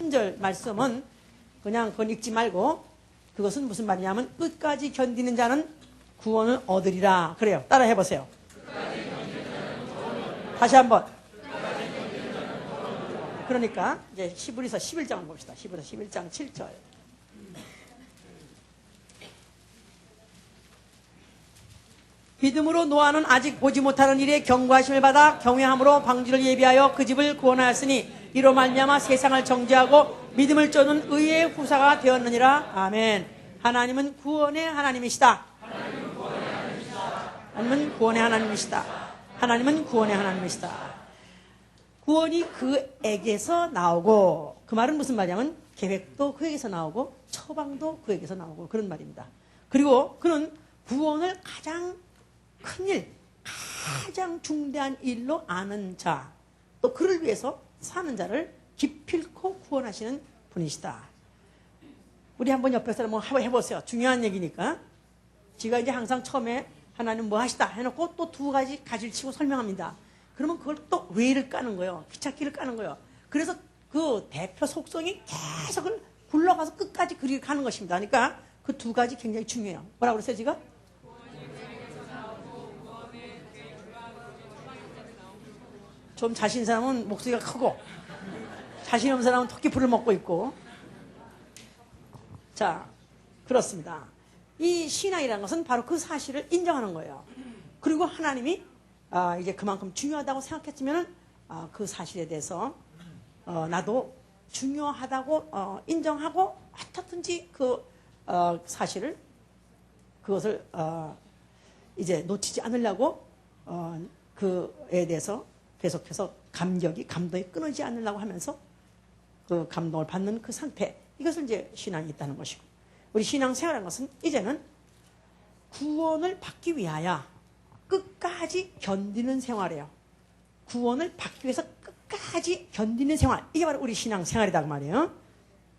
3절 말씀은 그냥 그건 읽지 말고 그것은 무슨 말이냐면 끝까지 견디는 자는 구원을 얻으리라. 그래요. 따라 해보세요. 다시 한번. 그러니까 이제 히브리서 11장을 봅시다. 히브리서 11장 7절. 믿음으로 노아는 아직 보지 못하는 일에 경고하심을 받아 경외함으로 방주를 예비하여 그 집을 구원하였으니 이로 말미암아 세상을 정죄하고 믿음을 쫓는 의의 후사가 되었느니라. 아멘. 하나님은 구원의 하나님이시다. 하나님은 구원의 하나님이시다. 하나님은 구원의 하나님이시다. 구원이 그에게서 나오고, 그 말은 무슨 말이냐면 계획도 그에게서 나오고 처방도 그에게서 나오고 그런 말입니다. 그리고 그는 구원을 가장 큰 일, 가장 중대한 일로 아는 자, 또 그를 위해서 사는 자를 기필코 구원하시는 분이시다. 우리 한번 옆에 사람 한번 해보세요. 중요한 얘기니까. 제가 이제 항상 처음에 하나님 뭐 하시다 해놓고 또 두 가지 가지를 치고 설명합니다. 그러면 그걸 또 왜를 까는 거예요. 귀찮기를 까는 거예요. 그래서 그 대표 속성이 계속 굴러가서 끝까지 그리 가는 것입니다. 그러니까 그 두 가지 굉장히 중요해요. 뭐라고 그랬어요, 지금? 좀 자신 있는 사람은 목소리가 크고 자신 없는 사람은 토끼 풀을 먹고 있고. 자, 그렇습니다. 이 신앙이라는 것은 바로 그 사실을 인정하는 거예요. 그리고 하나님이 이제 그만큼 중요하다고 생각했으면 그 사실에 대해서 나도 중요하다고 인정하고 어떻든지 그 사실을 그것을 이제 놓치지 않으려고 그에 대해서 계속해서 감동이 끊어지지 않으려고 하면서 그 감동을 받는 그 상태, 이것을 이제 신앙이 있다는 것이고, 우리 신앙생활이라는 것은 이제는 구원을 받기 위하여 끝까지 견디는 생활이에요. 구원을 받기 위해서 끝까지 견디는 생활, 이게 바로 우리 신앙생활이다 그 말이에요.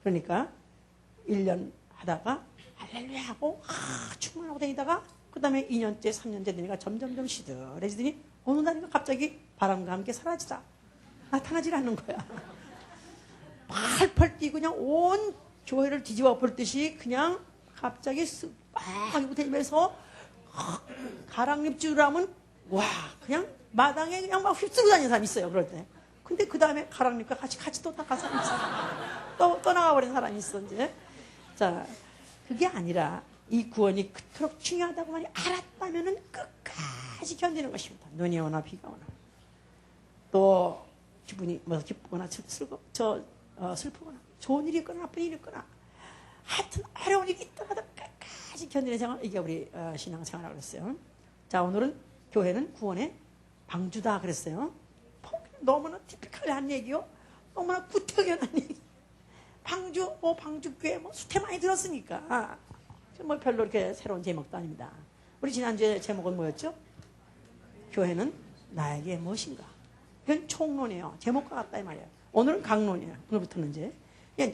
그러니까 1년 하다가 할렐루야 하고 충만하고 다니다가 그 다음에 2년째 3년째 되니까 점점점 시들해지더니 어느 날인가 갑자기 바람과 함께 사라지다 나타나질 않는 거야. 팔팔 뛰고 그냥 온 교회를 뒤집어 엎을 듯이 그냥 갑자기 막 이고 다니면서 가랑잎줄하면 와 그냥 마당에 그냥 막 휩쓸고 다니는 사람이 있어요. 그럴 때. 근데 그 다음에 가랑잎과 같이 또 나간 사람이 있어. 또 떠나가버린 사람이 있어 이제. 자, 그게 아니라 이 구원이 그토록 중요하다고만 알았다면은 끝까지 견디는 것입니다. 눈이 오나 비가 오나 또 기분이 뭐 기쁘거나 슬프거나 좋은 일이 있거나 나쁜 일이 있거나 하여튼 어려운 일이 있다가도 끝까지 견디는 생활, 이게 우리 신앙생활이라고 그랬어요. 자, 오늘은 교회는 구원의 방주다 그랬어요. 너무나 티피컬 한 얘기요. 너무나 구태견한 얘기. 방주, 방주교회 수태 많이 들었으니까 뭐 별로 이렇게 새로운 제목도 아닙니다. 우리 지난주에 제목은 뭐였죠? 교회는 나에게 무엇인가? 이건 총론이에요. 제목과 같다 이 말이에요. 오늘은 강론이에요. 오늘부터는 이제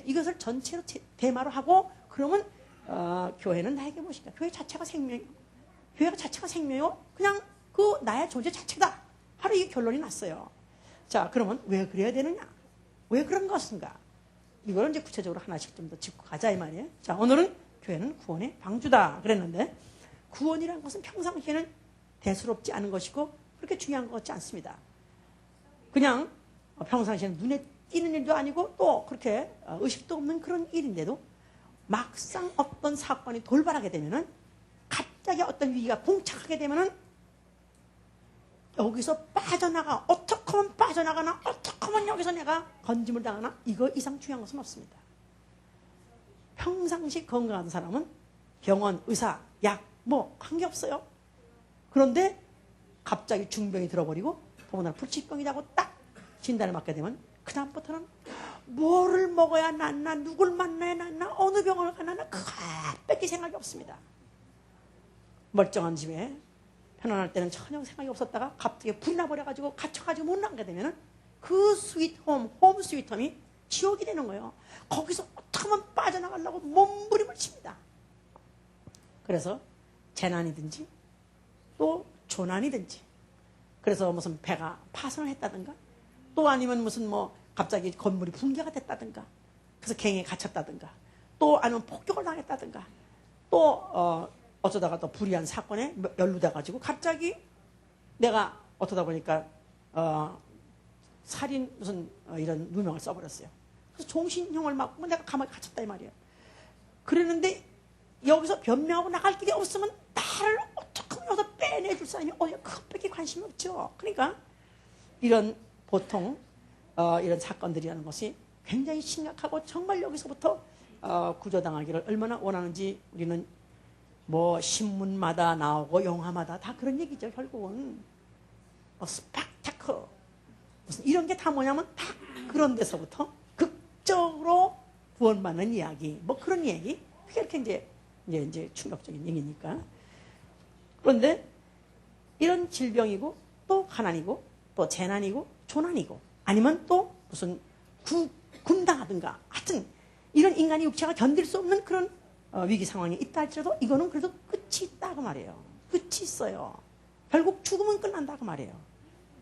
이것을 전체로 테마로 하고 그러면 교회는 나에게 무엇인가? 교회 자체가 생명이요. 교회가 자체가 생명이요. 그냥 그 나의 존재 자체다. 바로 이 결론이 났어요. 자, 그러면 왜 그래야 되느냐? 왜 그런 것인가? 이걸 이제 구체적으로 하나씩 좀 더 짚고 가자 이 말이에요. 자, 오늘은 교회는 구원의 방주다 그랬는데 구원이라는 것은 평상시에는 대수롭지 않은 것이고 그렇게 중요한 것 같지 않습니다. 그냥 평상시에는 눈에 띄는 일도 아니고 또 그렇게 의식도 없는 그런 일인데도 막상 어떤 사건이 돌발하게 되면은 갑자기 어떤 위기가 봉착하게 되면은 여기서 빠져나가 어떻게 하면 빠져나가나 어떻게 하면 여기서 내가 건짐을 당하나 이거 이상 중요한 것은 없습니다. 평상시 건강한 사람은 병원, 의사, 약 뭐 관계없어요. 그런데 갑자기 중병이 들어버리고 더군다나 불치병이라고 딱 진단을 받게 되면 그다음부터는 뭐를 먹어야 낫나 누굴 만나야 낫나 어느 병원을 가나 그것밖에 생각이 없습니다. 멀쩡한 집에 편안할 때는 전혀 생각이 없었다가 갑자기 불이 나버려가지고 갇혀가지고 못 나가게 되면은 그 스윗홈, 홈 스윗홈이 지옥이 되는 거예요. 거기서 어떻게 하면 빠져나가려고 몸부림을 칩니다. 그래서 재난이든지 또 조난이든지 그래서 무슨 배가 파손을 했다든가 또 아니면 무슨 뭐 갑자기 건물이 붕괴가 됐다든가 그래서 갱에 갇혔다든가 또 아니면 폭격을 당했다든가 또 어쩌다가 또 불의한 사건에 연루돼가지고 갑자기 내가 어쩌다 보니까 살인 무슨 이런 누명을 써버렸어요. 그래서 종신형을 맞고 내가 감옥에 갇혔다 이 말이에요. 그랬는데 여기서 변명하고 나갈 길이 없으면 나를 어떻게 여기서 빼내줄 사람이 그것밖에 관심이 없죠. 그러니까 이런 보통 이런 사건들이라는 것이 굉장히 심각하고 정말 여기서부터 구조당하기를 얼마나 원하는지 우리는 뭐 신문마다 나오고 영화마다 다 그런 얘기죠. 결국은 스펙타클 무슨 이런 게 다 뭐냐면 다 그런 데서부터 극적으로 구원받는 이야기 뭐 그런 얘기 그게 이렇게 이제 충격적인 얘기니까. 그런데 이런 질병이고 또 가난이고 또 재난이고 조난이고 아니면 또 무슨 굶당하든가 하여튼 이런 인간의 육체가 견딜 수 없는 그런 위기 상황이 있다 할지라도 이거는 그래도 끝이 있다고 말해요. 끝이 있어요. 결국 죽으면 끝난다고 말해요.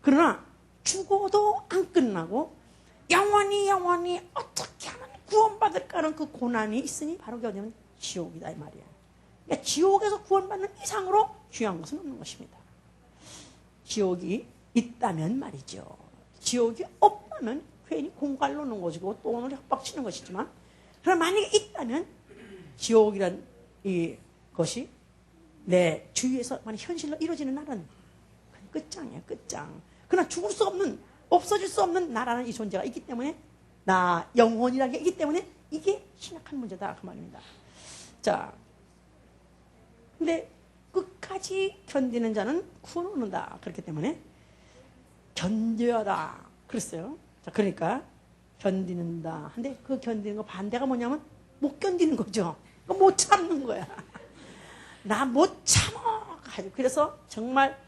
그러나 죽어도 안 끝나고 영원히 어떻게 하면 구원받을까 하는 그 고난이 있으니 바로 그게 뭐냐면 지옥이다 이 말이야. 그러니까 지옥에서 구원받는 이상으로 중요한 것은 없는 것입니다. 지옥이 있다면 말이죠. 지옥이 없다면 괜히 공갈로 놓은 것이고 또 오늘 협박치는 것이지만 그러나 만약에 있다면 지옥이란 이 것이 내 주위에서 만약 현실로 이루어지는 날은 끝장이야 끝장. 그러나 죽을 수 없는 없어질 수 없는 나라는 이 존재가 있기 때문에 나 영혼이라는 게 있기 때문에 이게 심각한 문제다 그 말입니다. 자, 근데 끝까지 견디는 자는 구원 얻는다 그렇기 때문에 견뎌야 한다 그랬어요. 자, 그러니까 견디는다. 근데 그 견디는 거 반대가 뭐냐면 못 견디는 거죠. 못 참는 거야. 나 못 참어. 그래서 정말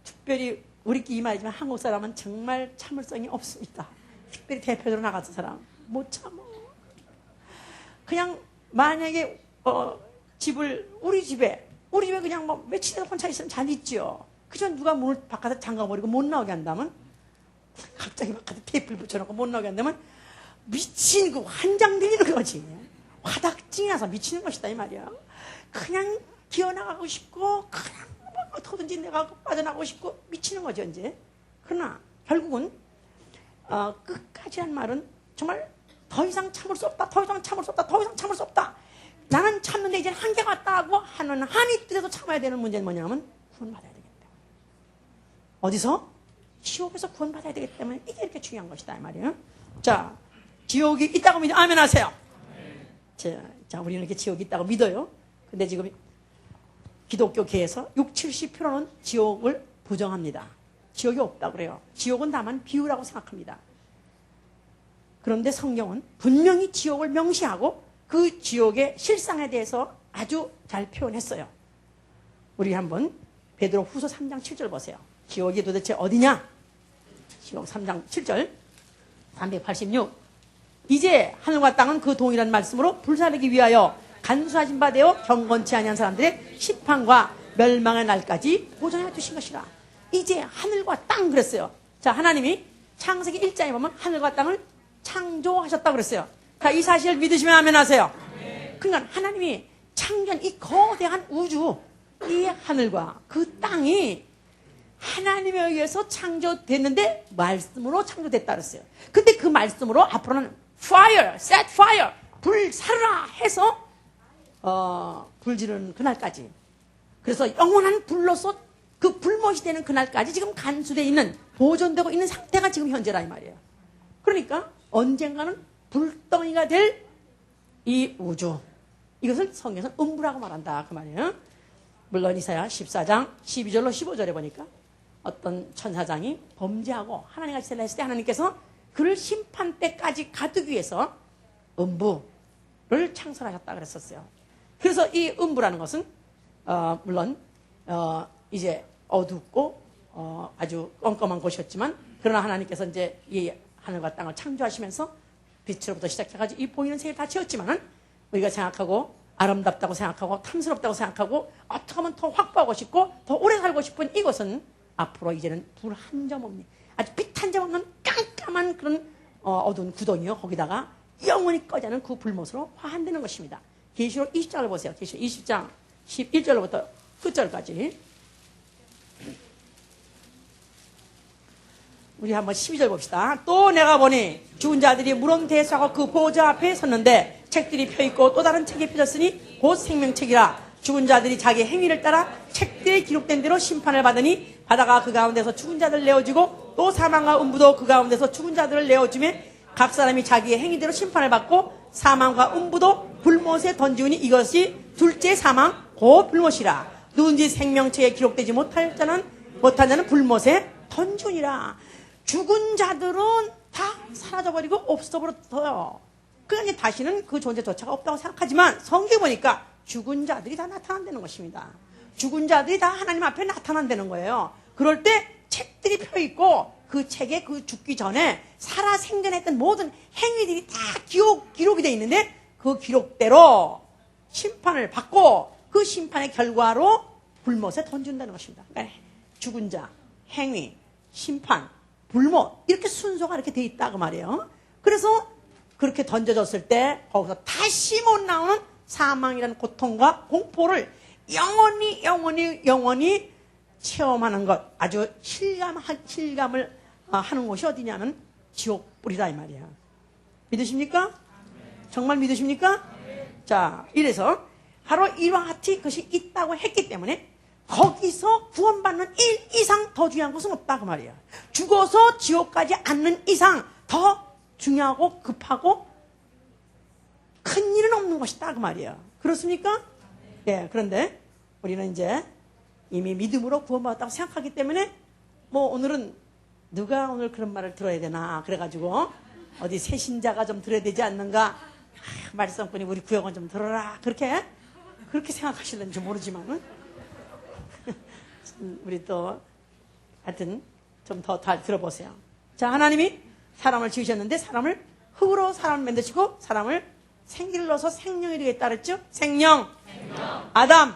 특별히 우리끼리 말이지만 한국 사람은 정말 참을성이 없습니다. 특별히 대표적으로 나가서 사람 못 참어. 그냥 만약에 우리 집에 그냥 뭐 며칠 혼자 있으면 잘 있죠. 그저 누가 문을 바깥에 잠가버리고 못 나오게 한다면 갑자기 바깥에 테이프를 붙여놓고 못 나오게 한다면 미친 그 환장들리는 거지. 화닥증이 나서 미치는 것이다 이 말이야. 그냥 기어나가고 싶고 그냥 어떻게든지 내가 빠져나가고 싶고 미치는 거죠 이제. 그러나 결국은 끝까지 한 말은 정말 더 이상 참을 수 없다. 더 이상 참을 수 없다. 더 이상 참을 수 없다. 나는 참는데 이제 한계가 왔다고 하는 한이 뜨려도 참아야 되는 문제는 뭐냐면 구원받아야 되기 때문에. 어디서? 지옥에서 구원받아야 되기 때문에 이게 이렇게 중요한 것이다 이 말이에요. 자, 지옥이 있다고 믿어. 아멘 하세요. 자, 우리는 이렇게 지옥이 있다고 믿어요. 근데 지금 기독교계에서 60-70%는 지옥을 부정합니다. 지옥이 없다고 그래요. 지옥은 다만 비유라고 생각합니다. 그런데 성경은 분명히 지옥을 명시하고 그 지옥의 실상에 대해서 아주 잘 표현했어요. 우리 한번 베드로 후서 3장 7절 보세요. 지옥이 도대체 어디냐? 지옥 3장 7절 386 이제 하늘과 땅은 그 동일한 말씀으로 불사르기 위하여 간수하신 바 되어 경건치 아니한 사람들의 심판과 멸망의 날까지 보존해 두신 것이라. 이제 하늘과 땅 그랬어요. 자, 하나님이 창세기 1장에 보면 하늘과 땅을 창조하셨다고 그랬어요. 자, 이 사실을 믿으시면 아멘 하세요. 그러니까 하나님이 창조한 이 거대한 우주, 이 하늘과 그 땅이 하나님에 의해서 창조됐는데 말씀으로 창조됐다 그랬어요. 근데 그 말씀으로 앞으로는 fire, set fire, 불 살아라 해서 불 지르는 그날까지. 그래서 영원한 불로서 그 불못이 되는 그날까지 지금 간수되어 있는, 보존되고 있는 상태가 지금 현재라 이 말이에요. 그러니까 언젠가는 불덩이가 될 이 우주, 이것을 성경에서 음부라고 말한다 그 말이에요. 물론 이사야 14장 12절로 15절에 보니까 어떤 천사장이 범죄하고 하나님과 지살했을 때 하나님께서 그를 심판 때까지 가두기 위해서 음부를 창설하셨다 그랬었어요. 그래서 이 음부라는 것은 물론 이제 어둡고 아주 껌껌한 곳이었지만, 그러나 하나님께서 이제 이 하늘과 땅을 창조하시면서 빛으로부터 시작해가지고 이 보이는 세계를 다 지었지만은 우리가 생각하고 아름답다고 생각하고 탐스럽다고 생각하고 어떻게 하면 더 확보하고 싶고 더 오래 살고 싶은 이것은 앞으로 이제는 불 한 점 없는, 아주 빛 한 점 없는 깜깜한 그런 어두운 구덩이요. 거기다가 영원히 꺼지 않는 그 불못으로 화한되는 것입니다. 계시록 20장을 보세요. 계시록 20장 11절로부터 끝절까지. 우리 한번 12절 봅시다. 또 내가 보니 죽은 자들이 무덤 대수하고 그 보좌 앞에 섰는데 책들이 펴있고 또 다른 책이 펴졌으니 곧 생명책이라. 죽은 자들이 자기 행위를 따라 책들에 기록된 대로 심판을 받으니 바다가 그 가운데서 죽은 자들을 내어주고 또 사망과 음부도 그 가운데서 죽은 자들을 내어주매 각 사람이 자기의 행위대로 심판을 받고 사망과 음부도 불못에 던지우니 이것이 둘째 사망 곧 불못이라. 누군지 생명책에 기록되지 못한 자는 불못에 던지우니라. 죽은 자들은 다 사라져버리고 없어버렸어요. 그러니까 다시는 그 존재조차가 없다고 생각하지만 성경에 보니까 죽은 자들이 다 나타난다는 것입니다. 죽은 자들이 다 하나님 앞에 나타난다는 거예요. 그럴 때 책들이 펴있고 그 책에 그 죽기 전에 살아 생전했던 모든 행위들이 다 기록이 되어 있는데 그 기록대로 심판을 받고 그 심판의 결과로 불못에 던진다는 것입니다. 그러니까 죽은 자, 행위, 심판, 불못 이렇게 순서가 이렇게 되어 있다 그 말이에요. 그래서 그렇게 던져졌을 때 거기서 다시 못 나오는 사망이라는 고통과 공포를 영원히 체험하는 것, 아주 실감을 하는 곳이 어디냐면 지옥불이다 이 말이야. 믿으십니까? 정말 믿으십니까? 자, 이래서 바로 이와 같이 그것이 있다고 했기 때문에 거기서 구원받는 일 이상 더 중요한 것은 없다 그 말이야. 죽어서 지옥 가지 않는 이상 더 중요하고 급하고 큰 일은 없는 것이다 그 말이야. 그렇습니까? 예, 그런데 우리는 이제 이미 믿음으로 구원받았다고 생각하기 때문에 뭐 오늘은 누가 오늘 그런 말을 들어야 되나 그래가지고 어디 새신자가 좀 들어야 되지 않는가, 말썽꾼이 우리 구역은 좀 들어라 그렇게 생각하실는지 모르지만은 우리 또 하여튼 좀 더 잘 들어보세요. 자, 하나님이 사람을 지으셨는데 사람을 흙으로 사람을 만드시고 사람을 생기를 넣어서 생명이 되겠다 그랬죠? 생명. 아담.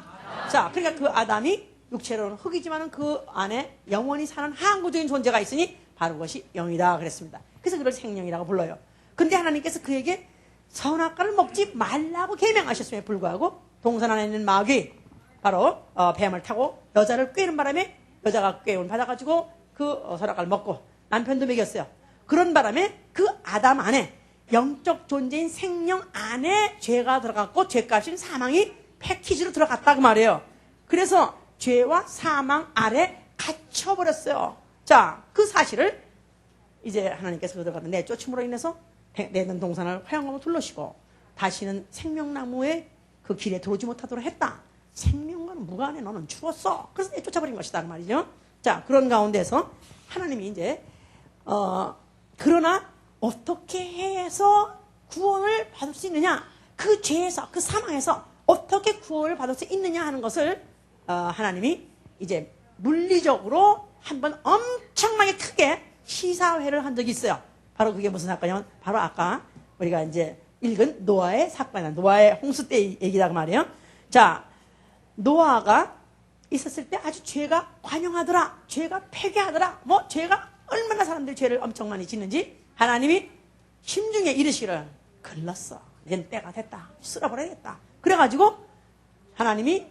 자, 그러니까 그 아담이 육체로는 흙이지만 그 안에 영원히 사는 항구적인 존재가 있으니 바로 그것이 영이다 그랬습니다. 그래서 그걸 생명이라고 불러요. 근데 하나님께서 그에게 선악과를 먹지 말라고 계명하셨음에 불구하고 동산 안에 있는 마귀 바로 뱀을 타고 여자를 꾀는 바람에 여자가 꾀움을 받아가지고 그 선악과를 먹고 남편도 먹였어요. 그런 바람에 그 아담 안에 영적 존재인 생명 안에 죄가 들어갔고 죄값인 사망이 패키지로 들어갔다 그 말이에요. 그래서 죄와 사망 아래 갇혀버렸어요. 자, 그 사실을 이제 하나님께서 그들과 내쫓음으로 인해서 내는 동산을 화영하고 둘러시고 다시는 생명나무의 그 길에 들어오지 못하도록 했다. 생명과는 무관해. 너는 죽었어. 그래서 내쫓아버린 것이다 그 말이죠. 자, 그런 가운데서 하나님이 이제 그러나 어떻게 해서 구원을 받을 수 있느냐, 그 죄에서 그 사망에서 어떻게 구원을 받을 수 있느냐 하는 것을 하나님이 이제 물리적으로 한번 엄청나게 크게 시사회를 한 적이 있어요. 바로 그게 무슨 사건이냐면 바로 아까 우리가 이제 읽은 노아의 사건이야. 노아의 홍수 때 얘기다 그 말이에요. 자, 노아가 있었을 때 아주 죄가 관영하더라, 죄가 폐괴하더라, 뭐 죄가 얼마나 사람들이 죄를 엄청 많이 짓는지 하나님이 심중에 이르시기를 글렀어. 이젠 때가 됐다. 쓸어버려야겠다. 그래가지고 하나님이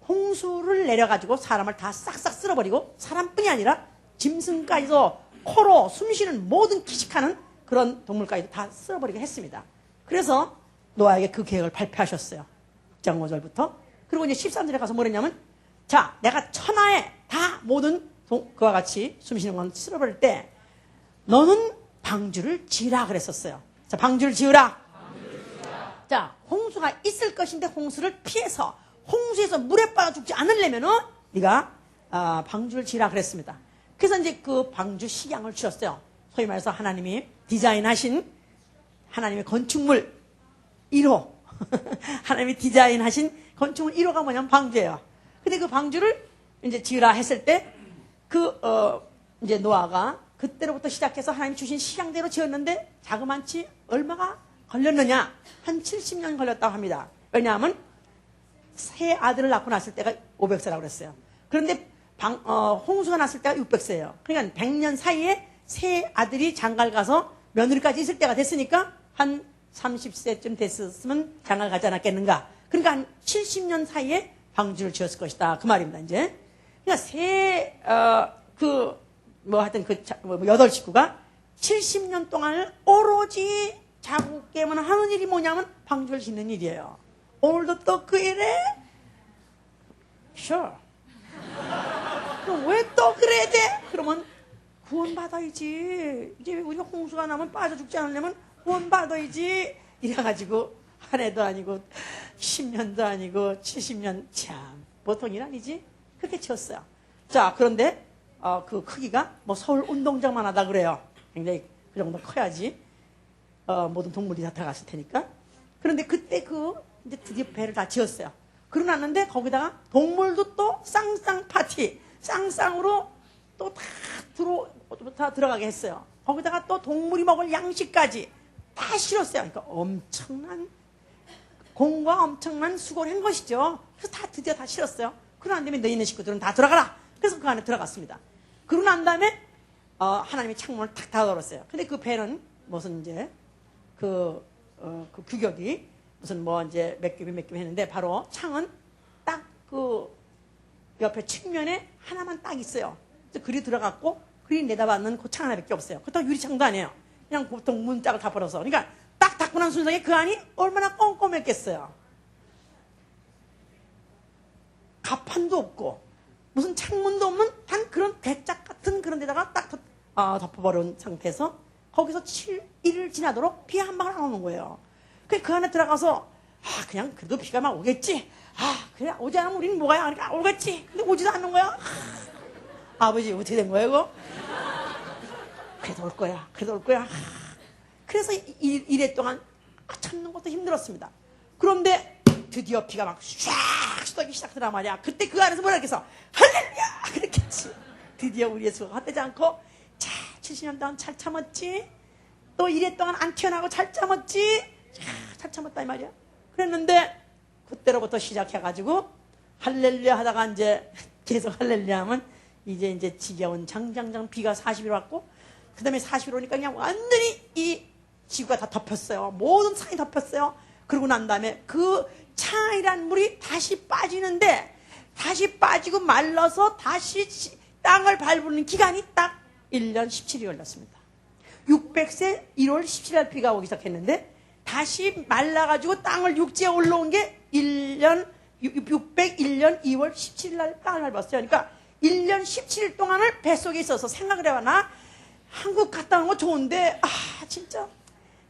홍수를 내려가지고 사람을 다 싹싹 쓸어버리고 사람뿐이 아니라 짐승까지도 코로 숨쉬는 모든 기식하는 그런 동물까지도 다 쓸어버리게 했습니다. 그래서 노아에게 그 계획을 발표하셨어요. 6장 5절부터. 그리고 이제 13절에 가서 뭐랬냐면, 자, 내가 천하에 다 모든 그와 같이 숨쉬는 건 쓸어버릴 때 너는 방주를 지으라 그랬었어요. 자, 방주를 지으라. 자, 홍수가 있을 것인데 홍수를 피해서 홍수에서 물에 빠져 죽지 않으려면은 네가 방주를 지으라 그랬습니다. 그래서 이제 그 방주 식양을 주셨어요. 소위 말해서 하나님이 디자인하신 하나님의 건축물 1호 하나님이 디자인하신 건축물 1호가 뭐냐면 방주예요. 근데 그 방주를 이제 지으라 했을 때 이제 노아가 그때로부터 시작해서 하나님이 주신 식양대로 지었는데 자그만치 얼마가 걸렸느냐? 한 70년 걸렸다고 합니다. 왜냐하면 세 아들을 낳고 났을 때가 500세라고 그랬어요. 그런데 홍수가 났을 때가 600세예요. 그러니까 100년 사이에 세 아들이 장가를 가서 며느리까지 있을 때가 됐으니까 한 30세쯤 됐었으면 장가 가지 않았겠는가. 그러니까 한 70년 사이에 방주를 지었을 것이다. 그 말입니다, 이제. 그러니까 하여튼 여덟 식구가 70년 동안을 오로지 자국 깨면 하는 일이 뭐냐면 방주를 짓는 일이에요. 오늘도 또 그 일에? Sure. 그럼 왜 또 그래야 돼? 그러면 구원받아야지. 이제 우리가 홍수가 나면 빠져 죽지 않으려면 구원받아야지. 이래가지고 한 해도 아니고 10년도 아니고 70년. 참 보통 일 아니지? 그렇게 지었어요. 자, 그런데 그 크기가 뭐 서울 운동장만 하다 그래요. 굉장히 그 정도 커야지 모든 동물이 다 들어갔을 테니까. 그런데 그때 이제 드디어 배를 다 지었어요. 그러고 났는데 거기다가 동물도 또 쌍쌍 파티, 쌍쌍으로 또 다 들어가게 했어요. 거기다가 또 동물이 먹을 양식까지 다 실었어요. 그러니까 엄청난 공과 엄청난 수고를 한 것이죠. 그래서 드디어 다 실었어요. 그러고 난 다음에 너희 있는 식구들은 다 들어가라. 그래서 그 안에 들어갔습니다. 그러고 난 다음에 하나님이 창문을 탁 닫아버렸어요. 근데 그 배는 무슨 이제 그 규격이 무슨 뭐 이제 몇 겹이 했는데 바로 창은 딱 그 옆에 측면에 하나만 딱 있어요. 그래서 글이 들어갔고 글이 내다봤는 그 창 하나밖에 없어요. 그렇다고 유리창도 아니에요. 그냥 보통 문짝을 다 벌어서. 그러니까 딱 닫고 난 순간에 그 안이 얼마나 껌껌했겠어요. 가판도 없고 무슨 창문도 없는 단 그런 괴짝 같은 그런 데다가 딱 덮어버린 상태에서 거기서 7일을 지나도록 비 한 방울 안 오는 거예요. 그 안에 들어가서 그냥 그래도 비가 막 오겠지. 그래 오지 않으면 우리는 뭐가야. 그러니까 오겠지. 근데 오지도 않는 거야. 아버지 어떻게 된 거야 이거? 그래도 올 거야. 그래도 올 거야. 그래서 이래 동안 참는 것도 힘들었습니다. 그런데 드디어 비가 막 쫙 쏟아지기 시작하더란 말이야. 그때 그 안에서 뭐라 했겠어? 할렐루야! 그랬겠지. 드디어 우리 예수가 헛되지 않고 70년 동안 잘 참았지. 또 이래 동안 안 튀어나오고 잘 참았지. 잘 참았다 이 말이야. 그랬는데 그때로부터 시작해가지고 할렐루야 하다가 이제 계속 할렐루야 하면 이제 지겨운 장장장 비가 40일 왔고 그 다음에 40일 오니까 그냥 완전히 이 지구가 다 덮였어요. 모든 산이 덮였어요. 그러고 난 다음에 그 창이란 물이 다시 빠지는데 다시 빠지고 말라서 다시 땅을 밟는 기간이 딱 1년 17이 걸렸습니다. 600세 1월 17일 비가 오기 시작했는데 다시 말라가지고 땅을 육지에 올라온 게 601년 2월 17일 날 땅을 밟았어요. 그러니까 1년 17일 동안을 뱃속에 있어서 생각을 해봐. 나 한국 갔다 온 거 좋은데 진짜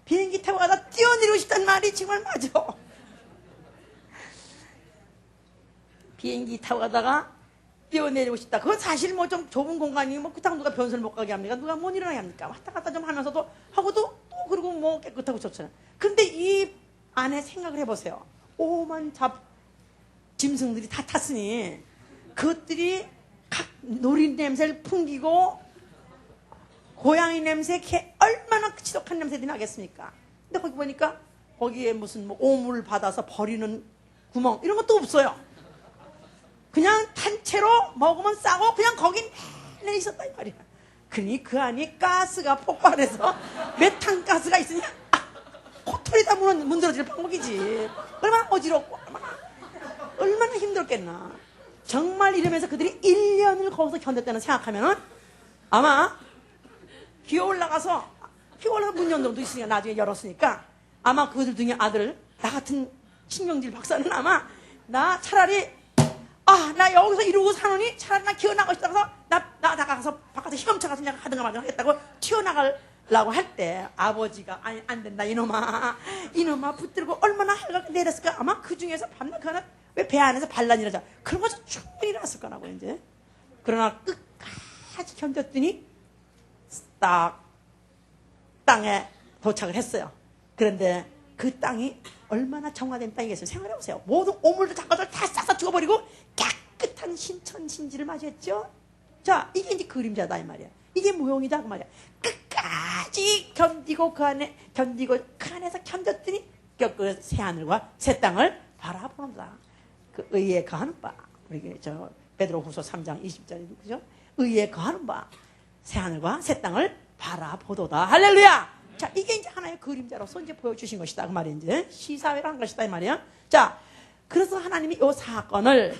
비행기 타고 가다 뛰어내리고 싶단 말이 정말 맞아. 비행기 타고 가다가 뛰어내리고 싶다. 그건 사실 뭐 좀 좁은 공간이 뭐 그렇다고 누가 변선을 못 가게 합니까? 누가 못 일어나게 합니까? 왔다 갔다 좀 하면서도 하고도 또 그리고 뭐 깨끗하고 좋잖아요. 근데 이 안에 생각을 해보세요. 오만 짐승들이 다 탔으니 그것들이 각 노린 냄새를 풍기고 고양이 냄새 얼마나 지독한 냄새들이 나겠습니까? 근데 거기 보니까 거기에 무슨 뭐 오물 받아서 버리는 구멍 이런 것도 없어요. 그냥 단체로 먹으면 싸고 그냥 거긴 맨날 있었다 이 말이야. 그러니 그 안에 가스가 폭발해서 메탄 가스가 있으니 호텔이 다 문드러질 방법이지. 얼마나 어지럽고 얼마나 힘들었겠나. 정말 이러면서 그들이 1년을 거기서 견뎠다는 생각하면은 아마 기어 올라가서 문 연 놈도 있으니까 나중에 열었으니까 아마 그들 중에 아들 나 같은 신경질 박사는 아마 나 차라리 나 여기서 이러고 사느니 차라리 나 기어나가고 싶다고 나 나가서 바깥에 시험차 같은 데 하든가 말든가 하겠다고 튀어나가려고 할 때 아버지가 아니 안 된다 이놈아 붙들고 얼마나 할가 내렸을까. 아마 그 중에서 밤낮 그 하나 왜 배 안에서 반란이라자 그런 거 충분히 일어났을 거라고 이제. 그러나 끝까지 견뎠더니 딱 땅에 도착을 했어요. 그런데 그 땅이 얼마나 정화된 땅이겠어요. 생각해보세요. 모든 오물도 작가들 다 싹싹 죽어버리고 깨끗한 신천신지를 맞이했죠. 자, 이게 이제 그림자다 이 말이야. 이게 무용이다 그 말이야. 끝까지 견디고 그 안에서 견뎠더니 그 새하늘과 새 땅을 바라본다. 그 의에 거하는 바. 우리 베드로후서 3장 20절에 그죠? 의에 거하는 바. 새하늘과 새 땅을 바라보도다. 할렐루야! 자, 이게 이제 하나의 그림자로서 이제 보여주신 것이다. 그 말이 이제 시사회를 한 것이다. 이 말이야. 자, 그래서 하나님이 이 사건을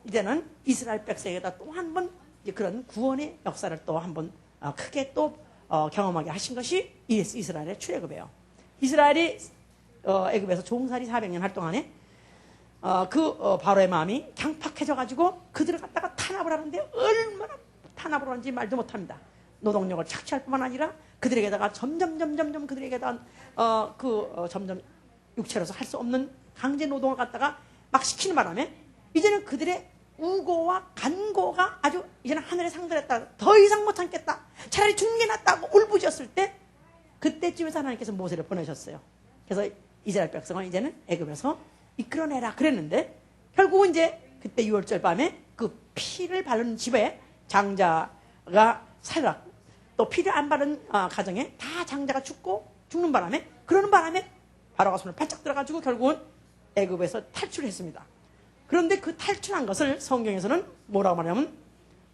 이제는 이스라엘 백성에다 또 한 번 그런 구원의 역사를 또 한 번 크게 또 경험하게 하신 것이 이스라엘의 출애굽이에요. 이스라엘이 애굽에서 종살이 400년 할 동안에 바로의 마음이 강팍해져 가지고 그들을 갖다가 탄압을 하는데 얼마나 탄압을 하는지 말도 못합니다. 노동력을 착취할 뿐만 아니라 그들에게다가 점점 그들에게다가 점점 육체로서 할 수 없는 강제 노동을 갖다가 막 시키는 바람에 이제는 그들의 우고와 간고가 아주 이제는 하늘에 상달했다. 더 이상 못 참겠다. 차라리 죽는 게 낫다고 울부짖었을 때 그때쯤에서 하나님께서 모세를 보내셨어요. 그래서 이스라엘 백성은 이제는 애굽에서 이끌어내라 그랬는데 결국은 이제 그때 6월절 밤에 그 피를 바르는 집에 장자가 살았고 또 피를 안 바른 가정에 다 장자가 죽는 바람에 그러는 바람에 바로가 손을 바짝 들어가지고 결국은 애굽에서 탈출했습니다. 그런데 그 탈출한 것을 성경에서는 뭐라고 말하냐면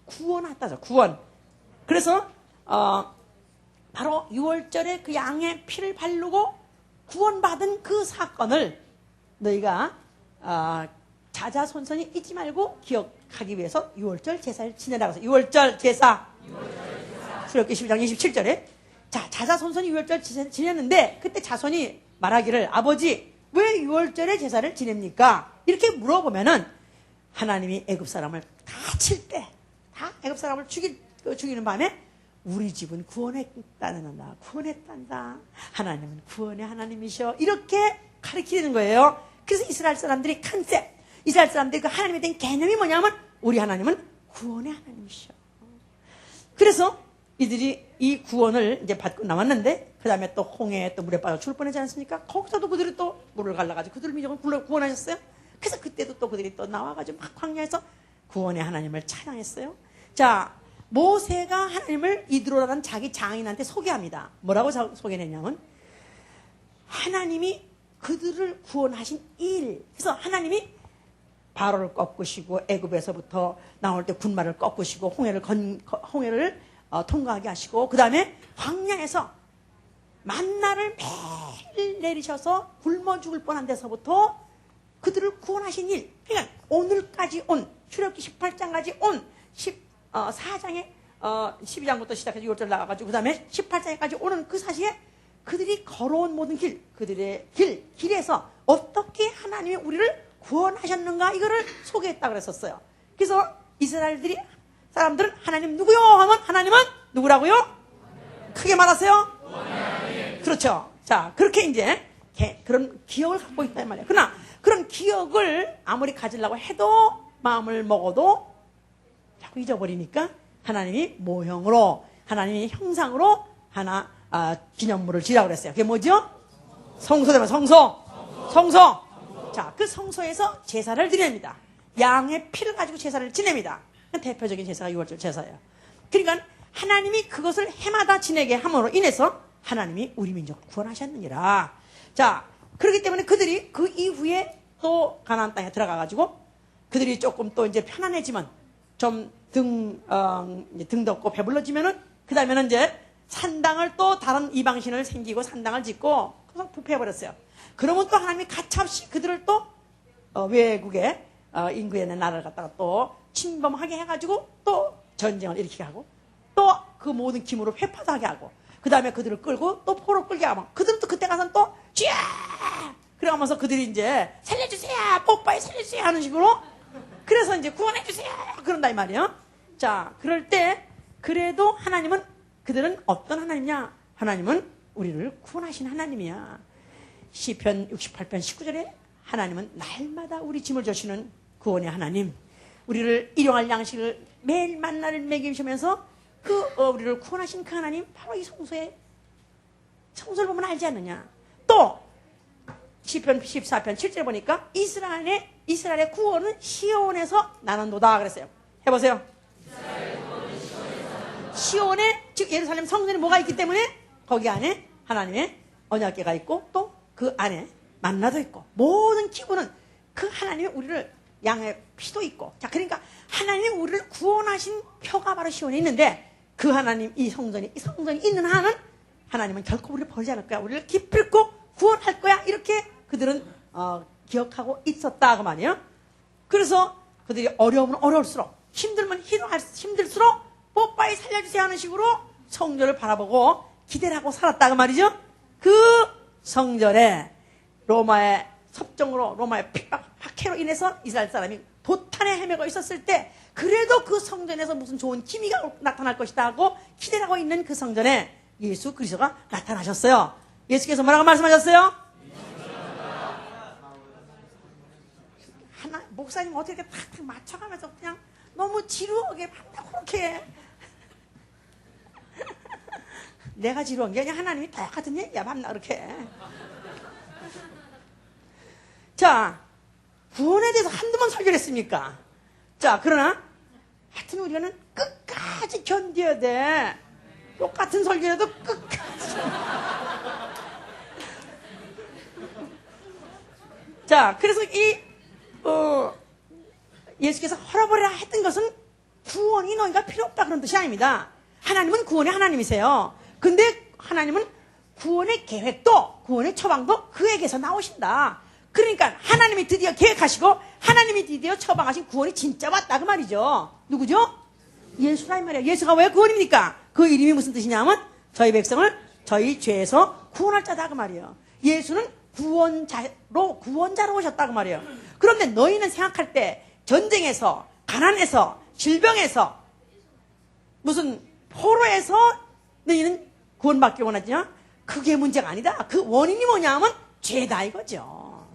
구원하다죠. 구원. 그래서 바로 6월절에 그 양의 피를 바르고 구원받은 그 사건을 너희가 자자손손이 잊지 말고 기억하기 위해서 6월절 제사를 지내라고 해서 6월절 제사 출애굽기 12장 27절에 자, 자자손손이 6월절 지냈는데 그때 자손이 말하기를 아버지 왜 6월절에 제사를 지냅니까? 이렇게 물어보면은 하나님이 애굽 사람을 다 칠 때 다 애굽 사람을 죽이는 밤에 우리 집은 구원했단다. 하나님은 구원의 하나님이셔. 이렇게 가르치는 거예요. 그래서 이스라엘 사람들이 컨셉, 이스라엘 사람들이 그 하나님에 대한 개념이 뭐냐면 우리 하나님은 구원의 하나님이셔. 그래서 이들이 이 구원을 이제 받고 나왔는데 그 다음에 또 홍해에 또 물에 빠져 죽을 뻔하지 않습니까? 거기서도 그들이 또 물을 갈라가지고 그들을 미적은 구원하셨어요. 그래서 그때도 또 그들이 또 나와가지고 막 광야에서 구원의 하나님을 찬양했어요. 자, 모세가 하나님을 이드로라는 자기 장인한테 소개합니다. 뭐라고 소개했냐면 하나님이 그들을 구원하신 일. 그래서 하나님이 바로를 꺾으시고 애굽에서부터 나올 때 군마를 꺾으시고 홍해를 통과하게 하시고 그 다음에 광야에서 만나를 매일 내리셔서 굶어 죽을 뻔한 데서부터 그들을 구원하신 일. 그러니까 오늘까지 온 출애굽기 18장까지 온 4장에 12장부터 시작해서 6월절 나가가지고 그 다음에 18장까지 오는 그 사시에 그들이 걸어온 모든 그들의 길에서 어떻게 하나님이 우리를 구원하셨는가 이거를 소개했다고 그랬었어요. 그래서 이스라엘들이 사람들은 하나님 누구요? 하면 하나님은 누구라고요? 크게 말하세요. 그렇죠. 자, 그렇게 이제 그런 기억을 갖고 있단 말이에요. 그러나 그런 기억을 아무리 가지려고 해도 마음을 먹어도 자꾸 잊어버리니까 하나님이 모형으로 하나님의 형상으로 하나 기념물을 지라고 그랬어요. 그게 뭐죠? 성소되면 성소. 자, 그 성소에서 제사를 드립니다. 양의 피를 가지고 제사를 지냅니다. 대표적인 제사가 6월절 제사예요. 그러니까 하나님이 그것을 해마다 지내게 함으로 인해서 하나님이 우리 민족을 구원하셨느니라. 자, 그렇기 때문에 그들이 그 이후에 또 가나안 땅에 들어가가지고 그들이 조금 또 이제 편안해지면 좀 등 덮고 배불러지면은 그 다음에는 이제 산당을 또 다른 이방신을 생기고 산당을 짓고 그래서 부패해버렸어요. 그러면 또 하나님이 가차없이 그들을 또 외국에 인구에 있는 나라를 갖다가 또 침범하게 해가지고 또 전쟁을 일으키게 하고 또 그 모든 기물을 회파하게 하고 그 다음에 그들을 끌고 또 포로 끌게 하면 그들은 또 그때 가서는 또 쥐야 그러면서 그들이 이제 살려주세요 뽀빠이 살려주세요 하는 식으로 그래서 이제 구원해주세요 그런다 이 말이에요. 자, 그럴 때 그래도 하나님은 그들은 어떤 하나님이냐? 하나님은 우리를 구원하신 하나님이야. 시편 68편 19절에 하나님은 날마다 우리 짐을 져주시는 구원의 하나님, 우리를 일용할 양식을 매일 만나를 먹이시면서 우리를 구원하신 그 하나님 바로 이 성소를 보면 알지 않느냐? 또 시편 14편 7절에 보니까 이스라엘의 구원은 시온에서 나는도다 그랬어요. 해보세요. 시온에 즉 예루살렘 성전에 뭐가 있기 때문에 거기 안에 하나님의 언약궤가 있고 또 그 안에 만나도 있고 모든 기구는 그 하나님의 우리를 양의 피도 있고 자 그러니까 하나님이 우리를 구원하신 표가 바로 시온에 있는데 그 하나님 이 성전이 있는 한은 하나님은 결코 우리를 버리지 않을 거야. 우리를 기필코 구원할 거야. 이렇게 그들은 기억하고 있었다 그 말이에요. 그래서 그들이 어려우면 어려울수록 힘들면 힘들수록 뽀빠이 살려주세요 하는 식으로 성전을 바라보고 기대를 하고 살았다 그 말이죠. 그 성전에 로마의 섭정으로 로마의 박해로 인해서 이스라엘 사람이 도탄에 헤매고 있었을 때 그래도 그 성전에서 무슨 좋은 기미가 나타날 것이다 하고 기대를 하고 있는 그 성전에 예수 그리스도가 나타나셨어요. 예수께서 뭐라고 말씀하셨어요? 목사님 어떻게 이렇게 탁탁 맞춰가면서 그냥 너무 지루하게 밤낮 그렇게 내가 지루한 게 아니라 하나님이 똑같은 얘기야. 밤낮 그렇게. 자, 구원에 대해서 한두 번 설교를 했습니까? 자, 그러나 하여튼 우리는 끝까지 견뎌야 돼. 똑같은 설교라도 끝까지. 자, 그래서 예수께서 헐어버리라 했던 것은 구원이 너희가 필요 없다 그런 뜻이 아닙니다. 하나님은 구원의 하나님이세요. 근데 하나님은 구원의 계획도 구원의 처방도 그에게서 나오신다. 그러니까 하나님이 드디어 계획하시고 하나님이 드디어 처방하신 구원이 진짜 왔다 그 말이죠. 누구죠? 예수라 이 말이에요. 예수가 왜 구원입니까? 그 이름이 무슨 뜻이냐면 저희 백성을 저희 죄에서 구원할 자다 그 말이에요. 예수는 구원자로 오셨다 그 말이에요. 그런데 너희는 생각할 때 전쟁에서 가난에서 질병에서 무슨 포로에서 너희는 구원받기 원하지만 그게 문제가 아니다. 그 원인이 뭐냐면 죄다 이거죠.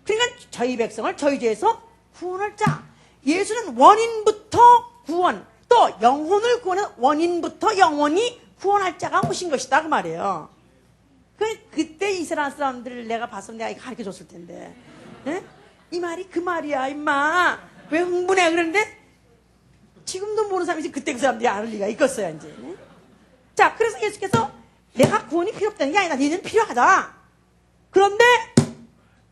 그러니까 저희 백성을 저희 죄에서 구원할 자. 예수는 원인부터 구원, 또 영혼을 구원하는 원인부터 영원히 구원할 자가 오신 것이다 그 말이에요. 그때 이스라엘 사람들을 내가 봤으면 내가 가르쳐 줬을 텐데. 에? 이 말이 그 말이야 임마. 왜 흥분해 그러는데 지금도 모르는 사람이지 그때 그 사람들이 알을 리가 있겠어요 이제. 에? 자, 그래서 예수께서 내가 구원이 필요 없다는 게 아니라 너희는 필요하다. 그런데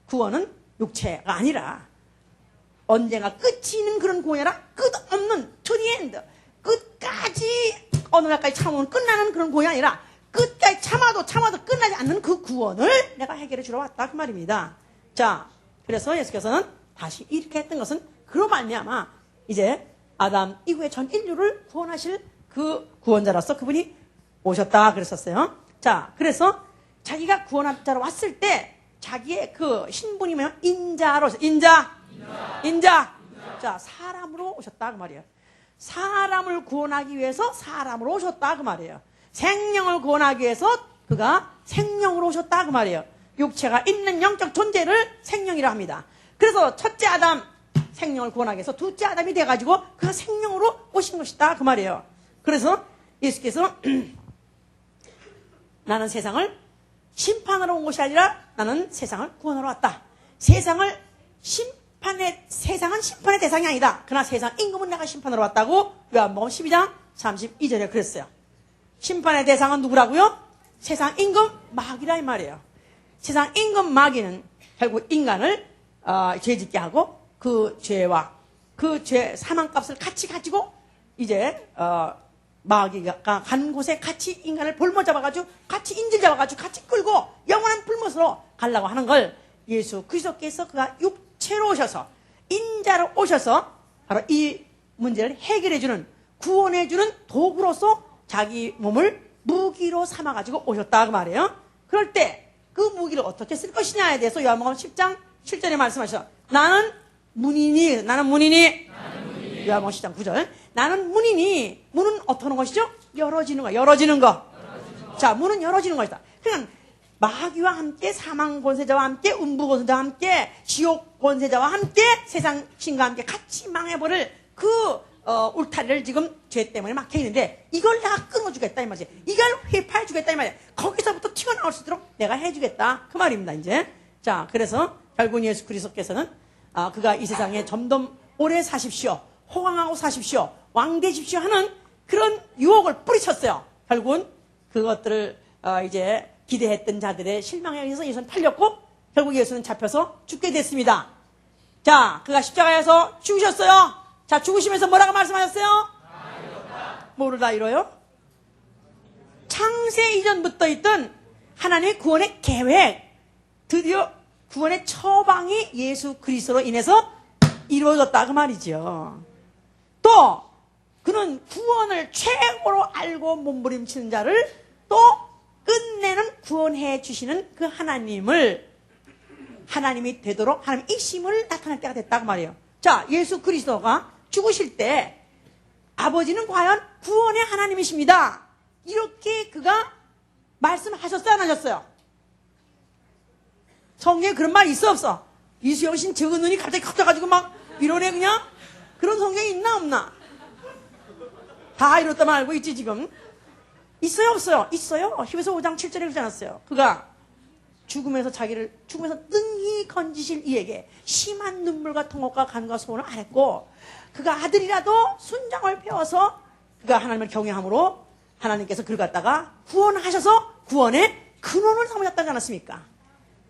구원은 육체가 아니라 언젠가 끝이 있는 그런 구원이 아니라 끝없는 to the end, 끝까지 어느 날까지 참으면 끝나는 그런 구원이 아니라 끝까지 참아도 끝나지 않는 그 구원을 내가 해결해 주러 왔다 그 말입니다. 자, 그래서 예수께서는 다시 이렇게 했던 것은 그로 말미암아 이제 아담 이후에 전 인류를 구원하실 그 구원자로서 그분이 오셨다 그랬었어요. 자, 그래서 자기가 구원자로 왔을 때 자기의 그 신분이 뭐냐? 인자. 자, 사람으로 오셨다 그 말이에요. 사람을 구원하기 위해서 사람으로 오셨다 그 말이에요. 생명을 구원하기 위해서 그가 생명으로 오셨다 그 말이에요. 육체가 있는 영적 존재를 생명이라 합니다. 그래서 첫째 아담 생명을 구원하기 위해서 둘째 아담이 돼가지고 그가 생명으로 오신 것이다 그 말이에요. 그래서 예수께서 나는 세상을 심판하러 온 것이 아니라 나는 세상을 구원하러 왔다. 세상은 심판의 대상이 아니다. 그러나 세상 임금은 내가 심판하러 왔다고 요한복음 12장 32절에 그랬어요. 심판의 대상은 누구라고요? 세상 임금 마귀라 이 말이에요. 세상 임금 마귀는 결국 인간을 죄짓게 하고 그 죄와 그 죄 사망값을 같이 가지고 이제 마귀가 간 곳에 같이 인간을 볼모 잡아가지고 같이 인질 잡아가지고 같이 끌고 영원한 불못으로 가려고 하는 걸 예수 그리스도께서 그가 육체로 오셔서 인자로 오셔서 바로 이 문제를 해결해주는 구원해주는 도구로서 자기 몸을 무기로 삼아가지고 오셨다 그 말이에요. 그럴 때 그 무기를 어떻게 쓸 것이냐에 대해서 요한복음 10장 7절에 말씀하셔. 나는 문이니 요한복음 10장 9절 나는 문이니. 문은 어떤 것이죠? 열어지는 거. 자, 문은 열어지는 것이다. 그냥 마귀와 함께 사망 권세자와 함께 음부 권세자와 함께 지옥 권세자와 함께 세상 신과 함께 같이 망해버릴 그 울타리를 지금 죄 때문에 막혀 있는데 이걸 내가 끊어주겠다 이 말이지. 이걸 회파해주겠다 이 말이야. 거기서부터 튀어나올 수 있도록 내가 해주겠다 그 말입니다 이제. 자, 그래서 결국 예수 그리스도께서는 그가 이 세상에 점점 오래 사십시오, 호강하고 사십시오, 왕 되십시오 하는 그런 유혹을 뿌리쳤어요. 결국은 그것들을 이제 기대했던 자들의 실망에 의해서 예수는 팔렸고 결국 예수는 잡혀서 죽게 됐습니다. 자, 그가 십자가에서 죽으셨어요. 자, 죽으시면서 뭐라고 말씀하셨어요? 모르다 이뤄요? 창세 이전부터 있던 하나님의 구원의 계획, 드디어 구원의 처방이 예수 그리스도로 인해서 이루어졌다 그 말이죠. 또 그는 구원을 최고로 알고 몸부림치는 자를 또 끝내는 구원해 주시는 그 하나님을 하나님이 되도록 하나님 이심을 나타낼 때가 됐다 그 말이에요. 자, 예수 그리스도가 죽으실 때 아버지는 과연 구원의 하나님이십니다. 이렇게 그가 말씀하셨어요, 안 하셨어요? 성경에 그런 말 있어, 없어? 이수영 씨는 적은 눈이 갑자기 커져가지고 막 이러네, 그냥? 그런 성경이 있나, 없나? 다 이렇다만 알고 있지, 지금? 있어요, 없어요? 있어요. 히브리서 5장 7절에 그러지 않았어요? 그가 죽으면서 능히 건지실 이에게 심한 눈물과 통곡과 간과 소원을 안 했고, 그가 아들이라도 순장을 배워서 그가 하나님을 경외함으로 하나님께서 그를 갖다가 구원하셔서 구원의 근원을 삼으셨다지 않았습니까?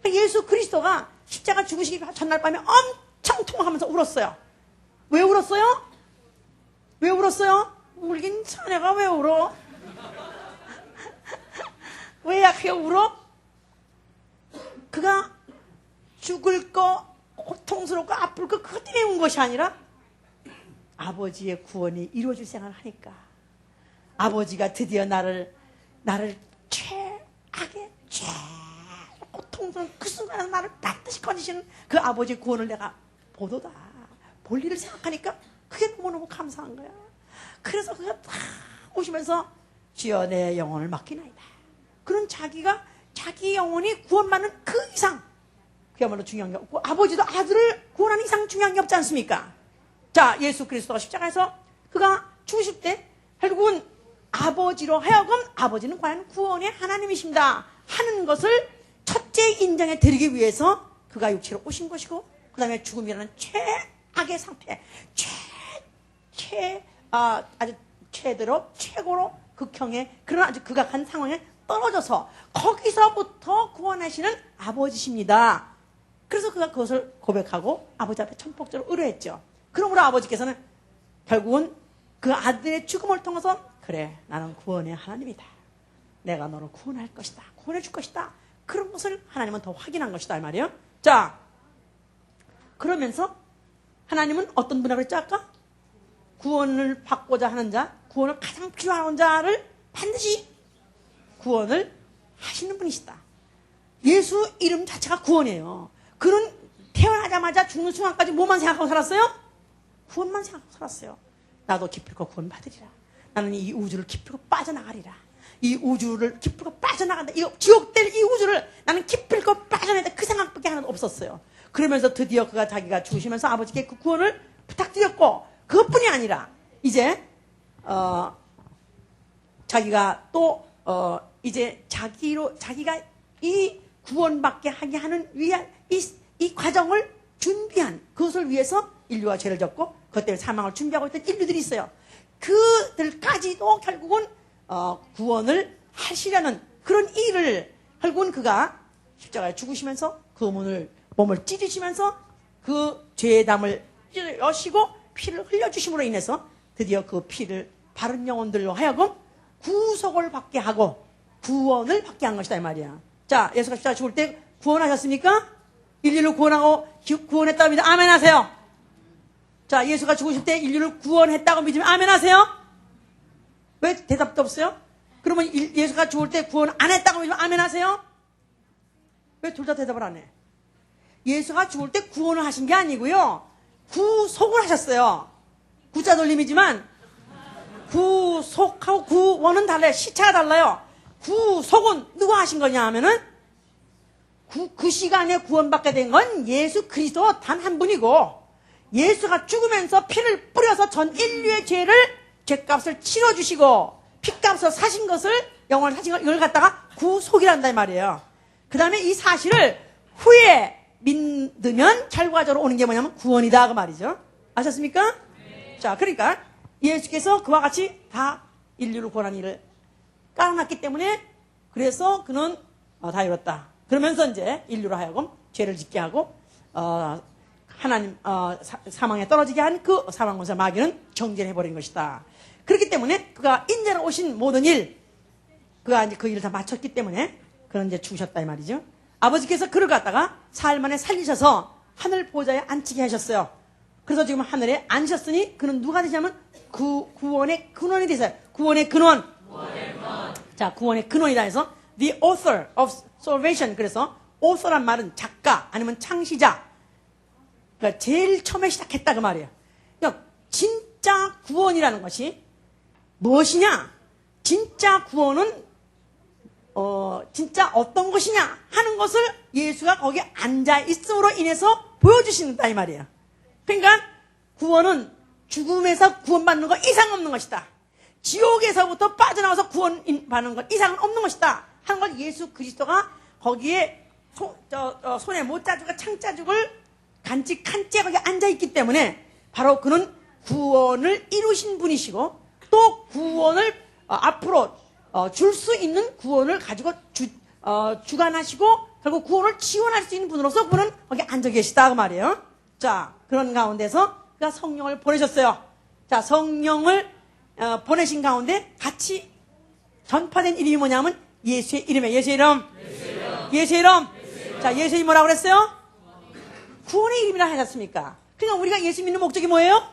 예수 그리스도가 십자가 죽으시기 전날 밤에 엄청 통곡하면서 울었어요. 왜 울었어요? 왜 울었어요? 울긴 자네가 왜 울어? 왜 약하게 울어? 그가 죽을 거, 고통스럽고 아플 거 그것 때문에 운 것이 아니라 아버지의 구원이 이루어질 생각을 하니까 아버지가 드디어 나를 최악의 고통스러운 그 순간에 나를 반드시 건지시는 그 아버지의 구원을 내가 보도다. 볼 일을 생각하니까 그게 너무너무 감사한 거야. 그래서 그가 다 오시면서 주여 내 영혼을 맡기나이다. 그런 자기 영혼이 구원받는 그 이상 그야말로 중요한 게 없고 아버지도 아들을 구원하는 이상 중요한 게 없지 않습니까? 자, 예수 그리스도가 십자가에서 그가 죽으실 때 결국은 아버지로 하여금 아버지는 과연 구원의 하나님이십니다 하는 것을 첫째 인정해 드리기 위해서 그가 육체로 오신 것이고 그 다음에 죽음이라는 최악의 상태 아주 최고로 극형의 그런 아주 극악한 상황에 떨어져서 거기서부터 구원하시는 아버지십니다. 그래서 그가 그것을 고백하고 아버지 앞에 천폭적으로 의뢰했죠. 그러므로 아버지께서는 결국은 그 아들의 죽음을 통해서 그래 나는 구원의 하나님이다. 내가 너를 구원할 것이다. 구원해 줄 것이다. 그런 것을 하나님은 더 확인한 것이다 이 말이에요. 자, 그러면서 하나님은 어떤 분이라고 그랬죠 아까? 구원을 받고자 하는 자, 구원을 가장 필요한 자를 반드시 구원을 하시는 분이시다. 예수 이름 자체가 구원이에요. 그는 태어나자마자 죽는 순간까지 뭐만 생각하고 살았어요? 구원만 생각하고 살았어요. 나도 기필코 구원 받으리라. 나는 이 우주를 기필코 빠져나가리라. 이 우주를 기필코 빠져나간다. 이 지옥될 이 우주를 나는 기필코 빠져나간다. 그 생각밖에 하나도 없었어요. 그러면서 드디어 그가 자기가 죽으시면서 아버지께 그 구원을 부탁드렸고 그것뿐이 아니라 이제 자기가 또 이제 자기가 이 구원받게 하게 하는 이 과정을 준비한 그것을 위해서 인류와 죄를 졌고 그것 때문에 사망을 준비하고 있던 인류들이 있어요. 그들까지도 결국은 구원을 하시려는 그런 일을 결국은 그가 십자가에 죽으시면서 그 몸을 찢으시면서 그 죄의 담을 여시고 피를 흘려주심으로 인해서 드디어 그 피를 바른 영혼들로 하여금 구속을 받게 하고 구원을 받게 한 것이다 이 말이야. 자, 예수가 십자가 죽을 때 구원하셨습니까? 인류를 구원했다고 믿으면 아멘 하세요. 자, 예수가 죽으실 때 인류를 구원했다고 믿으면 아멘 하세요. 왜 대답도 없어요? 그러면 예수가 죽을 때 구원 안 했다고 믿으면 아멘 하세요. 왜 둘 다 대답을 안 해? 예수가 죽을 때 구원을 하신 게 아니고요, 구속을 하셨어요. 구자 돌림이지만 구속하고 구원은 달라요. 시차가 달라요. 구속은 누가 하신 거냐 하면은 그 시간에 구원받게 된 건 예수 그리스도 단 한 분이고, 예수가 죽으면서 피를 뿌려서 전 인류의 죄값을 치러주시고 피값을 사신 것을, 영원히 사신 걸, 이걸 갖다가 구속이란다 이 말이에요. 그 다음에 이 사실을 후에 믿으면 결과적으로 오는 게 뭐냐면 구원이다 그 말이죠. 아셨습니까? 네. 자, 그러니까 예수께서 그와 같이 다 인류를 구원한 일을 깔아놨기 때문에 그래서 그는 다 이뤘다. 그러면서 이제 인류로 하여금 죄를 짓게 하고 하나님 사망에 떨어지게 한 그 사망권세 마귀는 정죄해버린 것이다. 그렇기 때문에 그가 인제로 오신 모든 일, 그가 이제 그 일을 다 마쳤기 때문에 그는 이제 죽으셨다 이 말이죠. 아버지께서 그를 갖다가 사흘 만에 살리셔서 하늘 보좌에 앉히게 하셨어요. 그래서 지금 하늘에 앉으셨으니 그는 누가 되냐면 구원의 근원이 되세요. 구원의 근원. 자, 구원의 근원이다 해서 the author of salvation. 그래서 author란 말은 작가 아니면 창시자. 그러니까 제일 처음에 시작했다 그 말이에요. 그러니까 진짜 구원이라는 것이 무엇이냐? 진짜 구원은 진짜 어떤 것이냐 하는 것을 예수가 거기에 앉아 있음으로 인해서 보여주신다 이 말이에요. 그러니까 구원은 죽음에서 구원받는 것 이상 없는 것이다. 지옥에서부터 빠져나와서 구원받는 것 이상은 없는 것이다 하는 걸 예수 그리스도가 거기에 손에 못자죽과 창자죽을 간직한 채 거기에 앉아있기 때문에 바로 그는 구원을 이루신 분이시고 또 구원을 앞으로 줄 수 있는 구원을 가지고 주관하시고 결국 구원을 지원할 수 있는 분으로서 그는 거기 앉아 계시다 그 말이에요. 자, 그런 가운데서 그가 성령을 보내셨어요. 자, 성령을 보내신 가운데 같이 전파된 이름이 뭐냐면 예수의 이름이에요. 예수의 이름. 예수의 이름. 자, 예수의 이름 뭐라고 그랬어요? 구원의 이름이라 하지 않습니까? 그러니까 우리가 예수 믿는 목적이 뭐예요?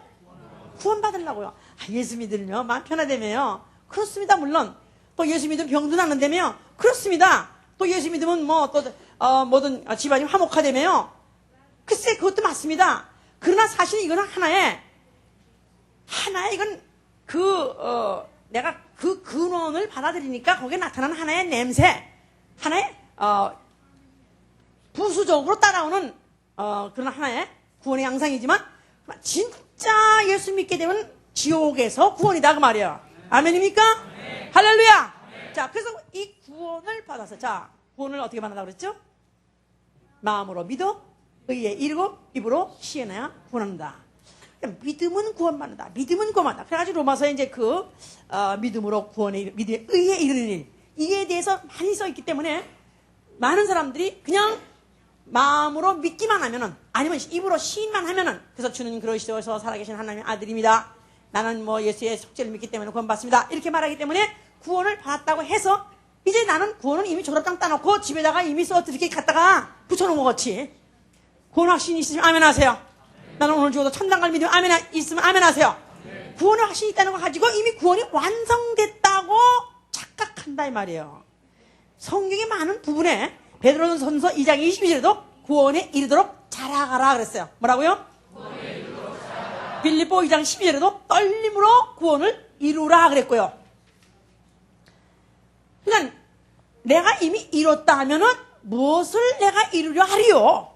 구원 받으려고요. 예수 믿으면 마음 편하다며요. 그렇습니다. 물론 또 예수 믿으면 병도 낫는다며요. 그렇습니다. 또 예수 믿으면 뭐든 집안이 화목하다며요. 글쎄 그것도 맞습니다. 그러나 사실 이거는 하나의 이건 내가 그 근원을 받아들이니까 거기에 나타나는 하나의 냄새, 하나의 부수적으로 따라오는 그런 하나의 구원의 양상이지만 진짜 예수 믿게 되면 지옥에서 구원이다 그 말이에요. 아멘입니까? 네. 할렐루야. 네. 자, 그래서 이 구원을 받아서 자, 구원을 어떻게 받는다고 그랬죠? 마음으로 믿어 의에 이르고 입으로 시인해야 구원한다. 믿음은 구원받는다. 믿음은 구원받는다. 그래가지고 로마서에 이제 믿음으로 구원에 믿음에 의에 이르는 일 이에 대해서 많이 써 있기 때문에 많은 사람들이 그냥 마음으로 믿기만 하면은 아니면 입으로 시인만 하면은 그래서 주는 그러시어서 살아계신 하나님의 아들입니다. 나는 예수의 속죄를 믿기 때문에 구원받습니다. 이렇게 말하기 때문에 구원을 받았다고 해서 이제 나는 구원은 이미 졸업장 따놓고 집에다가 이미 이렇게 갖다가 붙여놓은 것 같이 구원 확신이 있으시면 아멘 하세요. 나는 오늘 죽어도 천당 갈 믿음 아멘 있으면 아멘 하세요. 구원의 확신이 있다는 걸 가지고 이미 구원이 완성됐다고 착각한다 이 말이에요. 성경의 많은 부분에 베드로전서 2장 22절에도 구원에 이르도록 자라가라 그랬어요. 뭐라고요? 빌립보 2장 12절에도 떨림으로 구원을 이루라 그랬고요. 그러니까 내가 이미 이뤘다 하면은 무엇을 내가 이루려 하리요?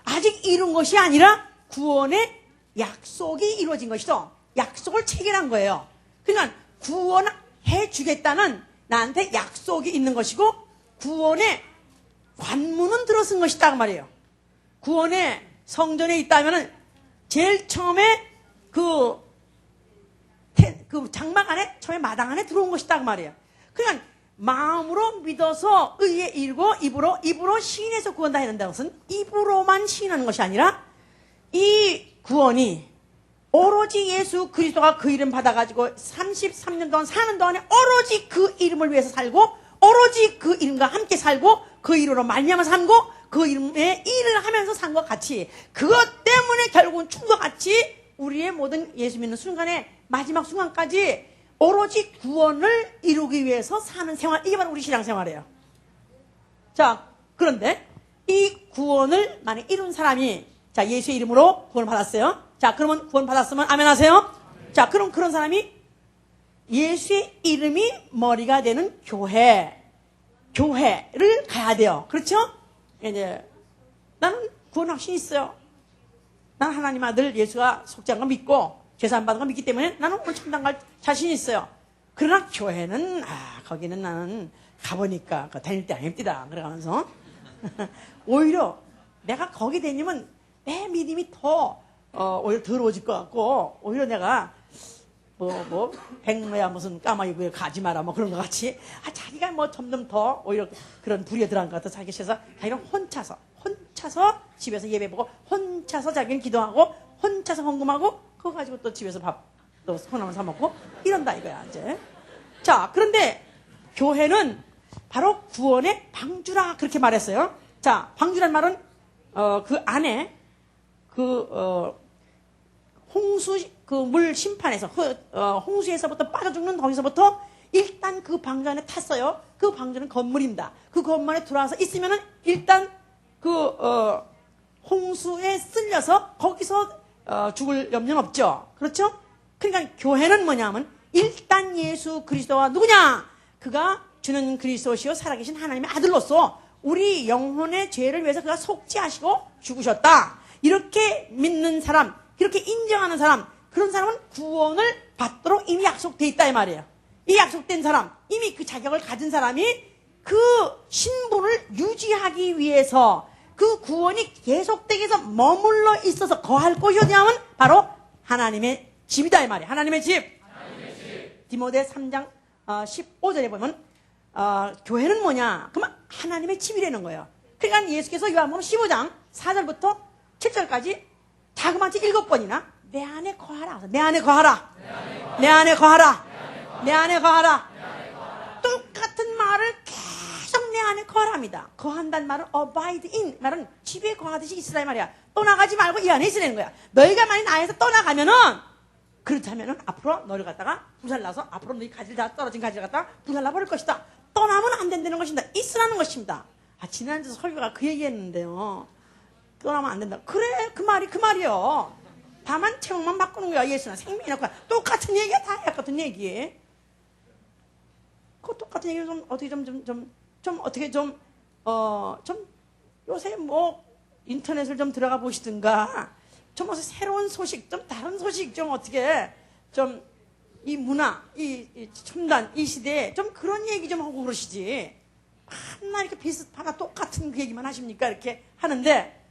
아직 이룬 것이 아니라 구원의 약속이 이루어진 것이죠. 약속을 체결한 거예요. 그러니까 구원해 주겠다는 나한테 약속이 있는 것이고 구원의 관문은 들어선 것이다 그 말이에요. 구원의 성전에 있다면은 제일 처음에 그 장막 안에 처음에 마당 안에 들어온 것이다 그 말이에요. 그러니까 마음으로 믿어서 의에 이르고 입으로 시인해서 구원다 했는데 것은 입으로만 시인하는 것이 아니라 이 구원이 오로지 예수 그리스도가 그 이름 받아가지고 33년 동안 사는 동안에 오로지 그 이름을 위해서 살고 오로지 그 이름과 함께 살고 그 이름으로 말미암아 살고 그 이름의 일을 하면서 산 것 같이 그것 때문에 결국은 춤과 같이 우리의 모든 예수 믿는 순간에 마지막 순간까지 오로지 구원을 이루기 위해서 사는 생활 이게 바로 우리 신앙생활이에요. 자, 그런데 이 구원을 만약 이룬 사람이 자 예수의 이름으로 구원을 받았어요. 자, 그러면 구원 받았으면 아멘 하세요. 자, 그럼 그런 사람이 예수의 이름이 머리가 되는 교회를 가야 돼요. 그렇죠? 이제 나는 구원 확신이 있어요. 나는 하나님 아들 예수가 속죄한 거 믿고 죄산 받은 거 믿기 때문에 나는 오늘 천당 갈 자신이 있어요. 그러나 교회는 거기는 나는 가보니까 다닐 때 아닙니다. 그래가면서 오히려 내가 거기 다니면 내 믿음이 더 오히려 더러워질 것 같고 오히려 내가 백모야 무슨 까마귀구에 가지 마라 그런 것 같이 자기가 점점 더 오히려 그런 불의에 들어간 것 같아. 자기 그래서 자기는 혼자서 집에서 예배 보고 혼자서 자기는 기도하고 혼자서 헌금하고 그거 가지고 또 집에서 밥 또 콩나물 사 먹고 이런다 이거야 이제. 자, 그런데 교회는 바로 구원의 방주라 그렇게 말했어요. 자, 방주란 말은 그 안에 홍수 그 물 심판에서 홍수에서부터 빠져 죽는 거기서부터 일단 그 방주 안에 탔어요. 그 방주는 건물입니다. 그 건물에 들어와서 있으면은 일단 홍수에 쓸려서 거기서 죽을 염려는 없죠. 그렇죠? 그러니까 교회는 뭐냐면 일단 예수 그리스도와 누구냐? 그가 주는 그리스도시요 살아계신 하나님의 아들로서 우리 영혼의 죄를 위해서 그가 속죄하시고 죽으셨다. 이렇게 믿는 사람, 이렇게 인정하는 사람, 그런 사람은 구원을 받도록 이미 약속돼 있다 이 말이에요. 이 약속된 사람, 이미 그 자격을 가진 사람이 그 신분을 유지하기 위해서 그 구원이 계속되기 위해서 머물러 있어서 거할 곳이 어디냐면 바로 하나님의 집이다 이 말이에요. 하나님의 집. 디모데 3장 15절에 보면 교회는 뭐냐? 그러면 하나님의 집이라는 거예요. 그러니까 예수께서 요한복음 15장 4절부터 7절까지 자그마치 7번이나 내 안에 거하라. 내 안에 거하라. 내 안에 거하라. 내 안에 거하라. 똑같은 말을 계속 내 안에 거하랍니다. 거한다는 말은 abide in 말은 집에 거하듯이 있으라 이 말이야. 떠나가지 말고 이 안에 있으라는 거야. 너희가 만약 나에서 떠나가면은 그렇다면은 앞으로 너를 갖다가 불살라서 앞으로 너희 가지를 다 떨어진 가지를 갖다가 불살라 버릴 것이다. 떠나면 안 된다는 것입니다. 있으라는 것입니다. 지난주 설교가 그 얘기했는데요. 떠나면 안 된다. 그래, 그 말이요. 다만 제목만 바꾸는 거야. 예수는 생명이 놓고 똑같은 얘기야. 다 똑같은 얘기. 그 똑같은 얘기를 좀 어떻게 좀 요새 뭐 인터넷을 좀 들어가 보시든가 좀 어서 새로운 소식, 좀 다른 소식 좀 어떻게 좀 이 문화, 이 첨단 이 시대에 좀 그런 얘기 좀 하고 그러시지. 맨날 이렇게 비슷하다 똑같은 그 얘기만 하십니까? 이렇게 하는데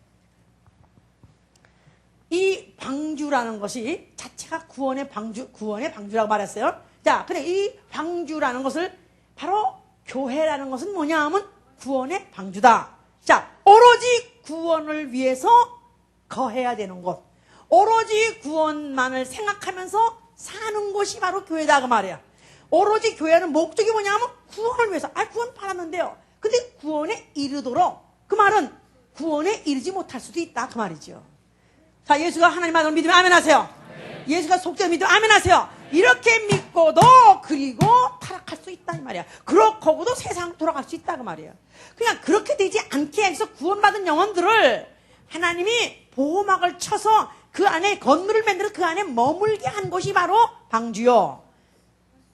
이 방주라는 것이 자체가 구원의 방주라고 말했어요. 자, 근데 이 방주라는 것을 바로 교회라는 것은 뭐냐 하면 구원의 방주다. 자, 오로지 구원을 위해서 거해야 되는 곳. 오로지 구원만을 생각하면서 사는 곳이 바로 교회다 그 말이야. 오로지 교회는 목적이 뭐냐 하면 구원을 위해서. 구원 받았는데요. 근데 구원에 이르도록 그 말은 구원에 이르지 못할 수도 있다 그 말이죠. 자, 예수가 하나님 아들 믿으면 아멘 하세요. 네. 예수가 속죄를 믿으면 아멘 하세요. 이렇게 믿고도 그리고 타락할 수 있다 이 말이야. 그렇고도 세상 돌아갈 수 있다 그 말이야. 그냥 그렇게 되지 않게 해서 구원받은 영혼들을 하나님이 보호막을 쳐서 그 안에 건물을 만들어 그 안에 머물게 한 곳이 바로 방주요.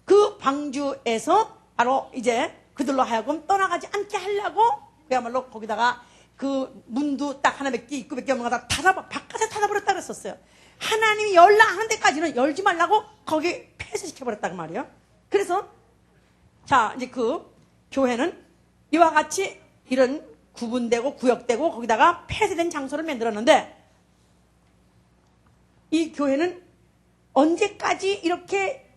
그 방주에서 바로 이제 그들로 하여금 떠나가지 않게 하려고 그야말로 거기다가 그 문도 딱 하나 몇 개 있고 몇 개 없는 거 다 바깥에 닫아버렸다 그랬었어요. 하나님이 열라 하는 데까지는 열지 말라고 거기 폐쇄시켜버렸다고 말이에요. 그래서 자, 이제 그 교회는 이와 같이 이런 구분되고 구역되고 거기다가 폐쇄된 장소를 만들었는데 이 교회는 언제까지 이렇게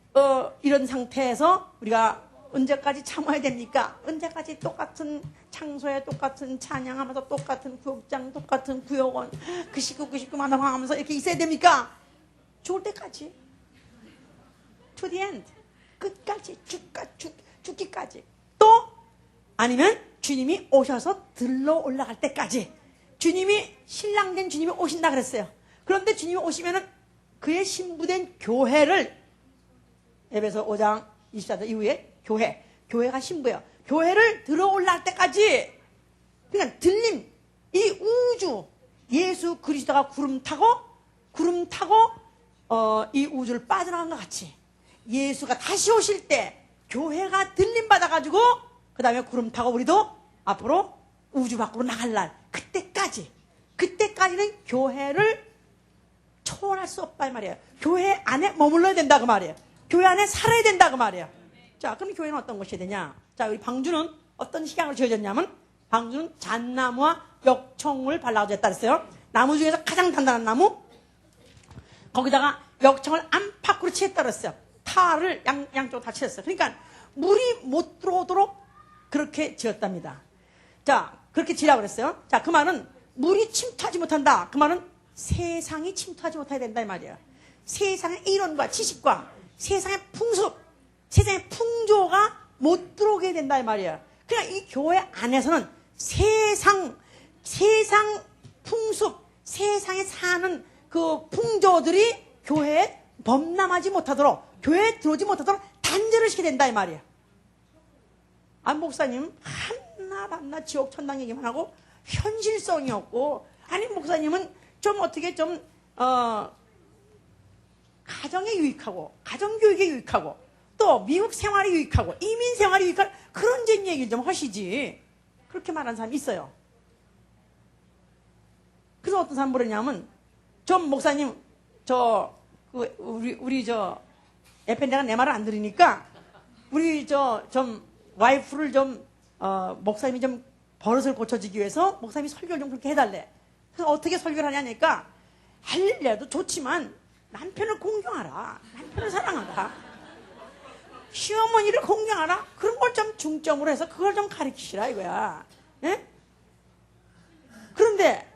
이런 상태에서 우리가 언제까지 참아야 됩니까? 언제까지 똑같은 장소에 똑같은 찬양하면서 똑같은 구역장 똑같은 구역원 그 식구 만나면서 이렇게 있어야 됩니까? 죽을 때까지. To the end. 끝까지 죽기까지. 또 아니면 주님이 오셔서 들러 올라갈 때까지. 주님이 신랑된 주님이 오신다 그랬어요. 그런데 주님이 오시면은 그의 신부된 교회를 에베소 5장 24절 이후에 교회가 신부예요. 교회를 들어 올라갈 때까지 그러니까 들림 이 우주 예수 그리스도가 구름 타고 이 우주를 빠져나간 것 같이 예수가 다시 오실 때 교회가 들림 받아가지고 그 다음에 구름 타고 우리도 앞으로 우주 밖으로 나갈 날 그때까지는 교회를 초월할 수 없다 이 말이에요. 교회 안에 머물러야 된다 그 말이에요. 교회 안에 살아야 된다 그 말이에요. 자, 그럼 교회는 어떤 것이 되냐? 자, 우리 방주는 어떤 식양으로 지어졌냐면 방주는 잣나무와 역청을 발라졌다 그랬어요. 나무 중에서 가장 단단한 나무 거기다가 역청을 안팎으로 칠했다 그랬어요. 탈을 양쪽으로 다 칠했어요. 그러니까 물이 못 들어오도록 그렇게 지었답니다. 자, 그렇게 지으라고 그랬어요. 자, 그 말은 물이 침투하지 못한다. 그 말은 세상이 침투하지 못해야 된다 이 말이에요. 세상의 이론과 지식과 세상의 풍습, 세상의 풍조가 못 들어오게 된다 이 말이야. 그냥 이 교회 안에서는 세상 풍습, 세상에 사는 그 풍조들이 교회에 범람하지 못하도록, 교회에 들어오지 못하도록 단절을 시켜야 된다 이 말이야. 아, 목사님 한나 밤낮 지옥 천당 얘기만 하고 현실성이 없고, 아니 목사님은 좀 어떻게 좀 가정에 유익하고 가정교육에 유익하고 또 미국 생활에 유익하고 이민 생활에 유익한 그런 얘기를 좀 하시지. 그렇게 말하는 사람이 있어요. 그래서 어떤 사람 뭐랬냐면, 좀 목사님 우리 에펜데가 내 말을 안 들으니까 우리 좀 와이프를 좀 목사님이 좀 버릇을 고쳐주기 위해서 목사님이 설교를 좀 그렇게 해달래. 그래서 어떻게 설교를 하냐니까, 할래도 좋지만 남편을 공경하라, 남편을 사랑하라, 시어머니를 공경하라, 그런 걸 좀 중점으로 해서 그걸 좀 가르치시라 이거야. 예? 그런데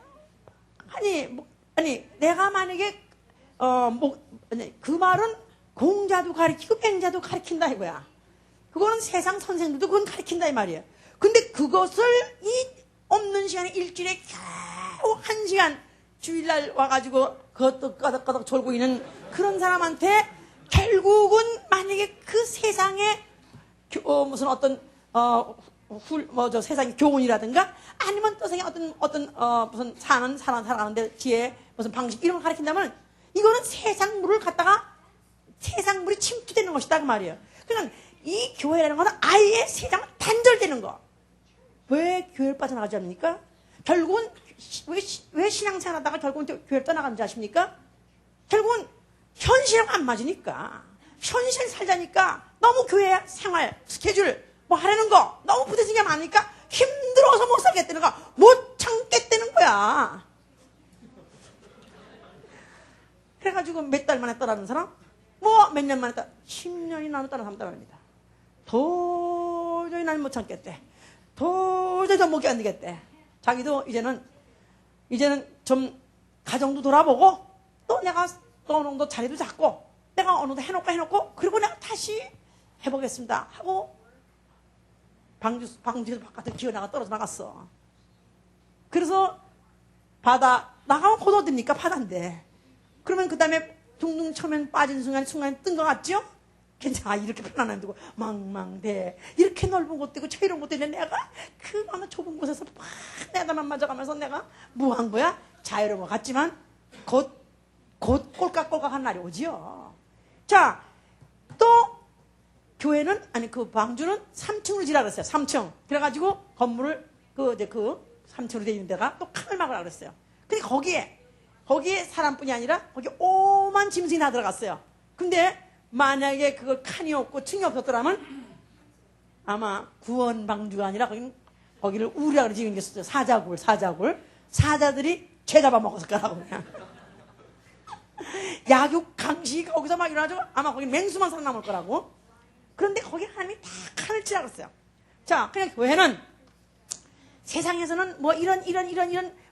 아니 내가 만약에 그 말은 공자도 가르치고 맹자도 가르친다 이거야. 그거는 세상 선생들도 그건 가르친다 이 말이야. 근데 그것을 이 없는 시간에 일주일에 겨우 1시간 주일날 와가지고 그것도 까덕까덕 졸고 있는 그런 사람한테 결국은 만약에 그 세상에 무슨 어떤 세상의 교훈이라든가 아니면 또 세상에 무슨 살아가는데 지혜 무슨 방식 이런 걸 가르친다면 이거는 세상물을 갖다가 세상물이 침투되는 것이다 그 말이에요. 그러니까 이 교회라는 것은 아예 세상은 단절되는 거. 왜 교회를 빠져나가지 않습니까? 결국은 왜 신앙생활 하다가 결국은 교회를 떠나가는지 아십니까? 결국은 현실하고 안 맞으니까, 현실 살자니까 너무 교회 생활 스케줄 뭐 하려는 거 너무 부대쓰는 게 많으니까 힘들어서 못 살겠다는 거, 못 참겠다는 거야. 그래가지고 몇 달 만에 떠나는 사람, 뭐 몇 년 만에 10년이 떠나는 사람 떠납니다. 도저히 난 못 참겠대. 도저히 못 견디겠대. 자기도 이제는 좀 가정도 돌아보고 또 내가 또 어느 정도 자리도 잡고 내가 어느 정도 해놓고 그리고 내가 다시 해보겠습니다 하고 방주에서 바깥에 기어나가 떨어져 나갔어. 그래서 바다 나가면 곧 어딥니까? 바다인데. 그러면 그 다음에 둥둥 쳐면 빠진 순간에 뜬 것 같죠? 괜찮아, 이렇게 편안한 데고 망망대 이렇게 넓은 곳도 있고 저이런 곳도 있는데 내가 그 많은 좁은 곳에서 막 내다만 맞아가면서 내가 뭐 한 거야? 자유로운 것 같지만 곧 꼴깍꼴깍한 날이 오지요. 자, 또 교회는 그 방주는 3층으로 지라 그랬어요. 3층. 그래가지고 건물을 그 3층으로 되어 있는 데가 또 칸을 막으라 그랬어요. 근데 거기에 사람뿐이 아니라 거기 오만 짐승이 다 들어갔어요. 근데 만약에 그걸 칸이 없고 층이 없었더라면 아마 구원 방주가 아니라 거기를 우리라고 지은 게 있었어요. 사자들이 죄 잡아먹었을 거라고 그냥. 약육 강시 거기서 막 일어나죠. 아마 거기 맹수만 살아남을 거라고. 그런데 거기 하나님이 다 칸을 치라 그랬어요. 자, 그냥 교회는 세상에서는 뭐 이런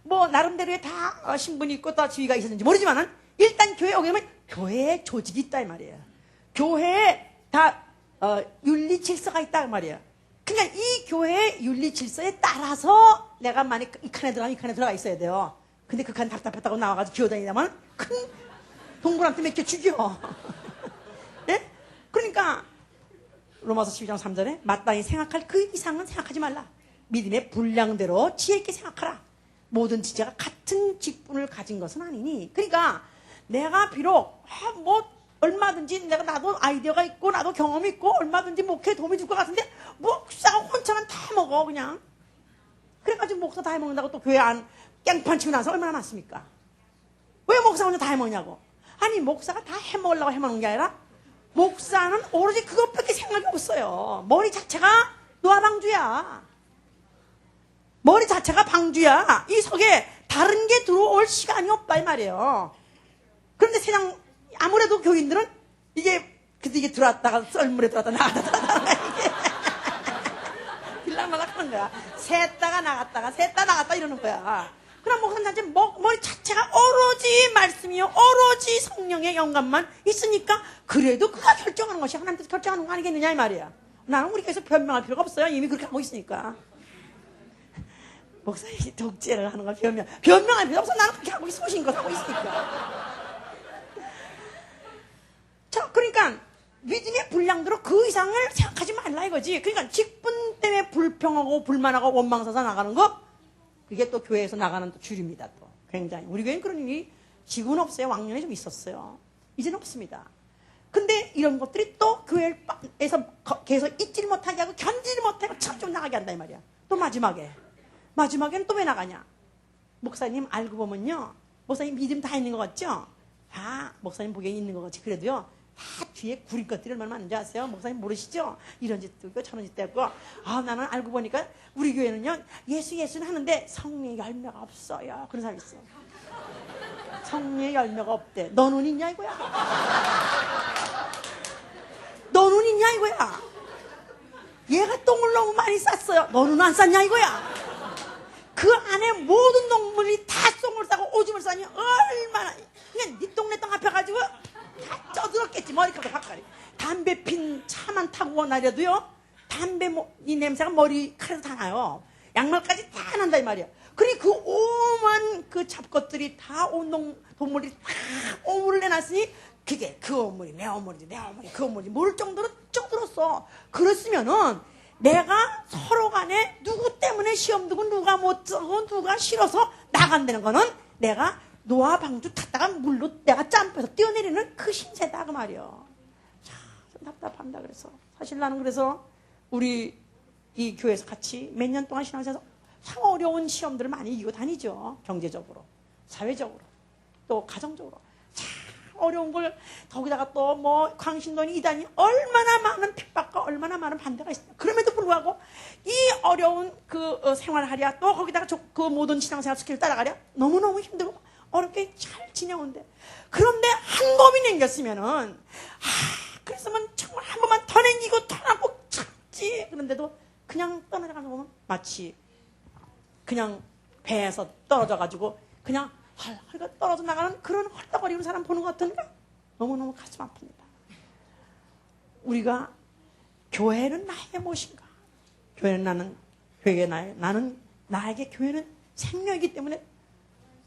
뭐 나름대로의 다 신분이 있고 다 지위가 있었는지 모르지만은 일단 교회에 오게 되면 교회에 조직이 있다 이 말이에요. 교회에 다 윤리 질서가 있다 이 말이에요. 그러니까 이 교회의 윤리 질서에 따라서 내가 만약 이 칸에 들어가면 이 칸에 들어가 있어야 돼요. 근데 그 칸 답답하다고 나와가지고 기어다니다만 큰 동그란테 몇 개 죽여. 네? 그러니까 로마서 12장 3절에 마땅히 생각할 그 이상은 생각하지 말라. 믿음의 분량대로 지혜 있게 생각하라. 모든 지체가 같은 직분을 가진 것은 아니니. 그러니까 내가 비록 뭐 얼마든지 나도 아이디어가 있고 나도 경험이 있고 얼마든지 목회에 도움이 줄 것 같은데 목사가 혼자만 다 해먹어 그냥. 그래가지고 목사 다 해먹는다고 또 교회 안 깽판 치고 나서 얼마나 많습니까? 왜 목사 혼자 다 해먹냐고. 아니 목사가 다 해먹으려고 해먹는 게 아니라 목사는 오로지 그것밖에 생각이 없어요. 머리 자체가 노아방주야. 머리 자체가 방주야. 이 속에 다른 게 들어올 시간이 없다 이 말이에요. 그런데 세상 아무래도 교인들은 이게 들어왔다가 썰물에 들어왔다 나갔다 이게 들락날락 하는 거야. 샜다가 나갔다 이러는 거야. 그럼 목사님 머리 자체가 오로지 말씀이요 오로지 성령의 영감만 있으니까 그래도 그가 결정하는 것이 하나님께서 결정하는 거 아니겠느냐 이 말이야. 나는 우리 교회에서 변명할 필요가 없어요. 이미 그렇게 하고 있으니까. 목사님이 독재를 하는 걸 변명할 필요 없어. 나는 그렇게 하고 있어. 신것 하고 있으니까. 자, 그러니까 믿음의 분량대로 그 이상을 생각하지 말라 이거지. 그러니까 직분 때문에 불평하고 불만하고 원망사서 나가는 거, 그게 또 교회에서 나가는 또 주류입니다. 또 굉장히 우리 교회는 그런 일이 지금은 없어요. 왕년에 좀 있었어요. 이제는 없습니다. 근데 이런 것들이 또 교회에서 계속 잊지를 못하게 하고 견디지 못하고 참 좀 나가게 한다 이 말이야. 또 마지막에는 또 왜 나가냐? 목사님 알고 보면요, 목사님 믿음 다 있는 것 같죠? 다 목사님 보기에 있는 것 같지. 그래도요, 다 뒤에 구린 것들이 얼마나 많은지 아세요? 목사님 모르시죠? 이런 짓도 있고 저런 짓도 있고. 나는 알고 보니까 우리 교회는요, 예수는 하는데 성령의 열매가 없어요. 그런 사람이 있어. 성령의 열매가 없대. 너는 있냐 이거야? 너는 있냐 이거야? 얘가 똥을 너무 많이 쌌어요. 너는 안 쌌냐 이거야? 그 안에 모든 동물이 다 똥을 싸고 오줌을 싸니 얼마나, 그냥 네 똥 내 똥 앞에 가지고 다 쪄들었겠지. 머리카락 가까이. 담배 핀 차만 타고 나려도요, 담배 이 냄새가 머리카락에서 다 나요. 양말까지 다 난다 이 말이야. 그리고 그 오만 그 잡것들이 다 온 동물이 다 오물을 내놨으니 그게 그 오물이 내 오물이지, 내 오물이 그 오물이지 모를 정도로 쪄들었어. 그랬으면은 내가 서로 간에 누구 때문에 시험 두고 누가 못 쓰고 누가 싫어서 나간다는 거는 내가 노아 방주 탔다가 물로 내가 짬빼서 뛰어내리는 그 신세다 그 말이요. 참 답답한다. 그래서 사실 나는 그래서 우리 이 교회에서 같이 몇 년 동안 신앙생활에서 참 어려운 시험들을 많이 이기고 다니죠. 경제적으로, 사회적으로, 또 가정적으로 참 어려운 걸, 거기다가 또 뭐 광신도니 이단이 얼마나 많은 핍박과 얼마나 많은 반대가 있습니다. 그럼에도 불구하고 이 어려운 그 생활을 하랴, 또 거기다가 그 모든 신앙생활 스킬을 따라가랴 너무너무 힘들고 어렵게 잘 지내오는데, 그런데 한 범이 남겼으면은 그랬으면 정말 한 번만 더 남기고 더 하고 참지. 그런데도 그냥 떠나가는 거 보면 마치 그냥 배에서 떨어져가지고 그냥 헐헐 떨어져 나가는 그런 헐떡거리는 사람 보는 것 같은데 너무너무 가슴 아픕니다. 우리가 교회는 나에게 무엇인가? 교회는 나는 나에게 교회는 생명이기 때문에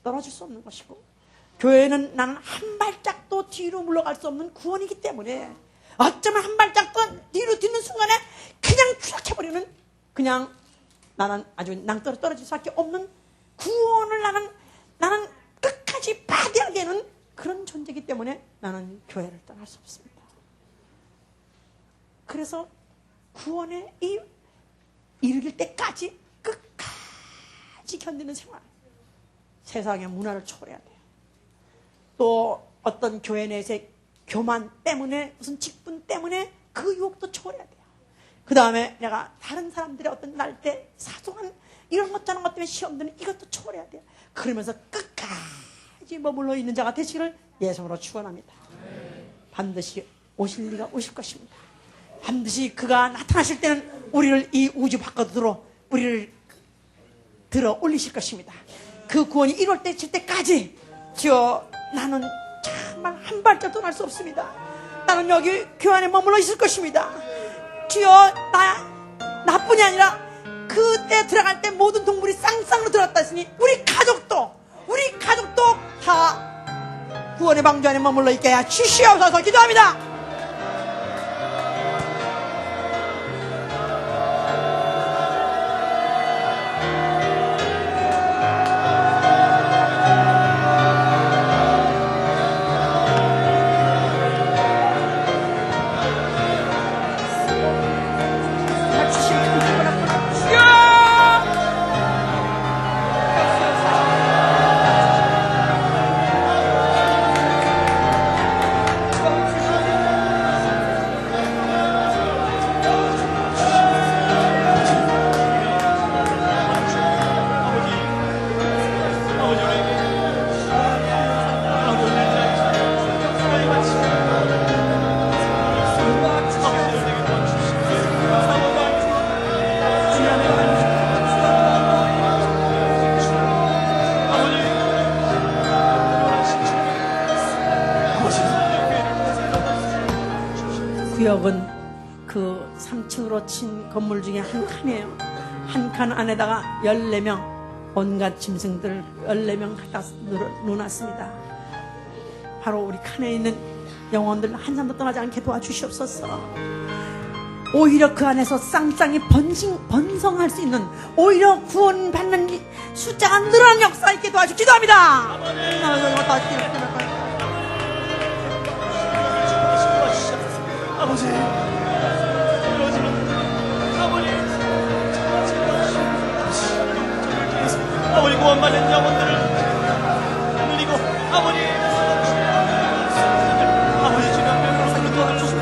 떨어질 수 없는 것이고, 교회는 나는 한 발짝도 뒤로 물러갈 수 없는 구원이기 때문에 어쩌면 한 발짝도 뒤로 뛰는 순간에 그냥 추락해버리는, 그냥 나는 아주 낭떠러 떨어질 수밖에 없는 구원을 나는 끝까지 받아야 되는 그런 존재이기 때문에 나는 교회를 떠날 수 없습니다. 그래서 구원에 이르길 때까지 끝까지 견디는 생활, 세상의 문화를 초월해야 돼요. 또 어떤 교회 내에서의 교만 때문에, 무슨 직분 때문에 그 유혹도 초월해야 돼요. 그 다음에 내가 다른 사람들의 어떤 날 때 사소한 이런 것 저런 것 때문에 시험 드는 이것도 초월해야 돼요. 그러면서 끝까지 머물러 있는 자가 되시기를 예수로 축원합니다. 반드시 오실 리가 오실 것입니다. 반드시 그가 나타나실 때는 우리를 이 우주 바깥으로 우리를 들어 올리실 것입니다. 그 구원이 이룰 때까지 주여, 나는 정말 한 발짝도 날 수 없습니다. 나는 여기 교회 안에 머물러 있을 것입니다. 주여, 나뿐이 아니라 그때 들어갈 때 모든 동물이 쌍쌍으로 들어갔다 했으니 우리 가족도 다 구원의 방주 안에 머물러 있게 해 주시옵소서. 기도합니다. 구역은 그 3층으로 친 건물 중에 한 칸이에요. 한 칸 안에다가 14명 온갖 짐승들 14명 갖다 놓았습니다. 바로 우리 칸에 있는 영혼들 한 사람도 떠나지 않게 도와주시옵소서. 오히려 그 안에서 쌍쌍이 번성할 수 있는, 오히려 구원받는 숫자가 늘어나는 역사 있게 도와주 기도합니다. 아버지, 아버지 구원받는 영혼들을 늘리고 아버지 주변 명령을 도와주시고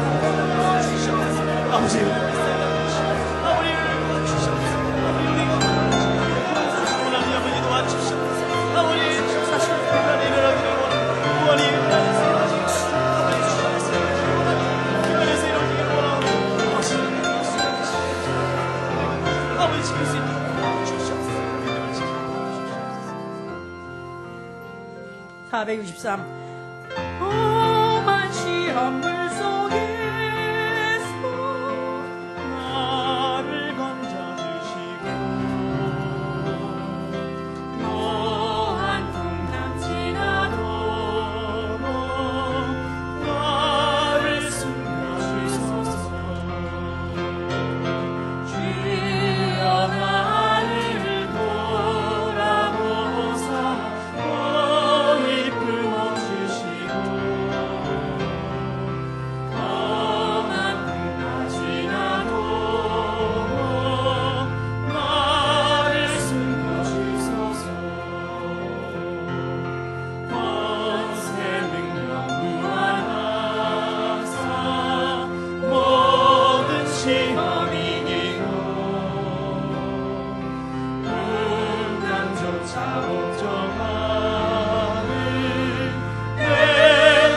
아버지 원하는 영혼이 도와주시고 아버지 사실 대단히 일어나기를 원하는 구원이 기관에서 이루어지길 원하는 아버지 지킬 수 있는 주시옵소서. 463 험한 시험 물 속에서 나를 건져주시고 노한 풍랑 지나도 나를 숨겨주소서. 주여 나를 돌아보사 너희 품어주시고 험한 풍랑 지나도 나를 숨겨주소서. 권세 능력 무한하사 모든 시험 이기고 풍랑조차 걱정하는 내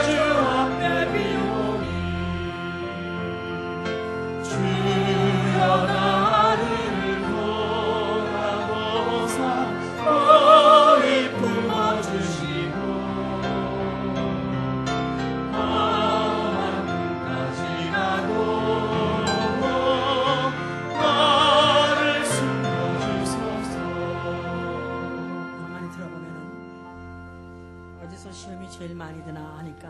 주 앞에 비오니 주여 나를 돌아보사 너희 품어주시고 험한 풍까지라도 나를 숨겨주소서. 가만히 들어보면은 어디서 시험이 제일 많이 드나 하니까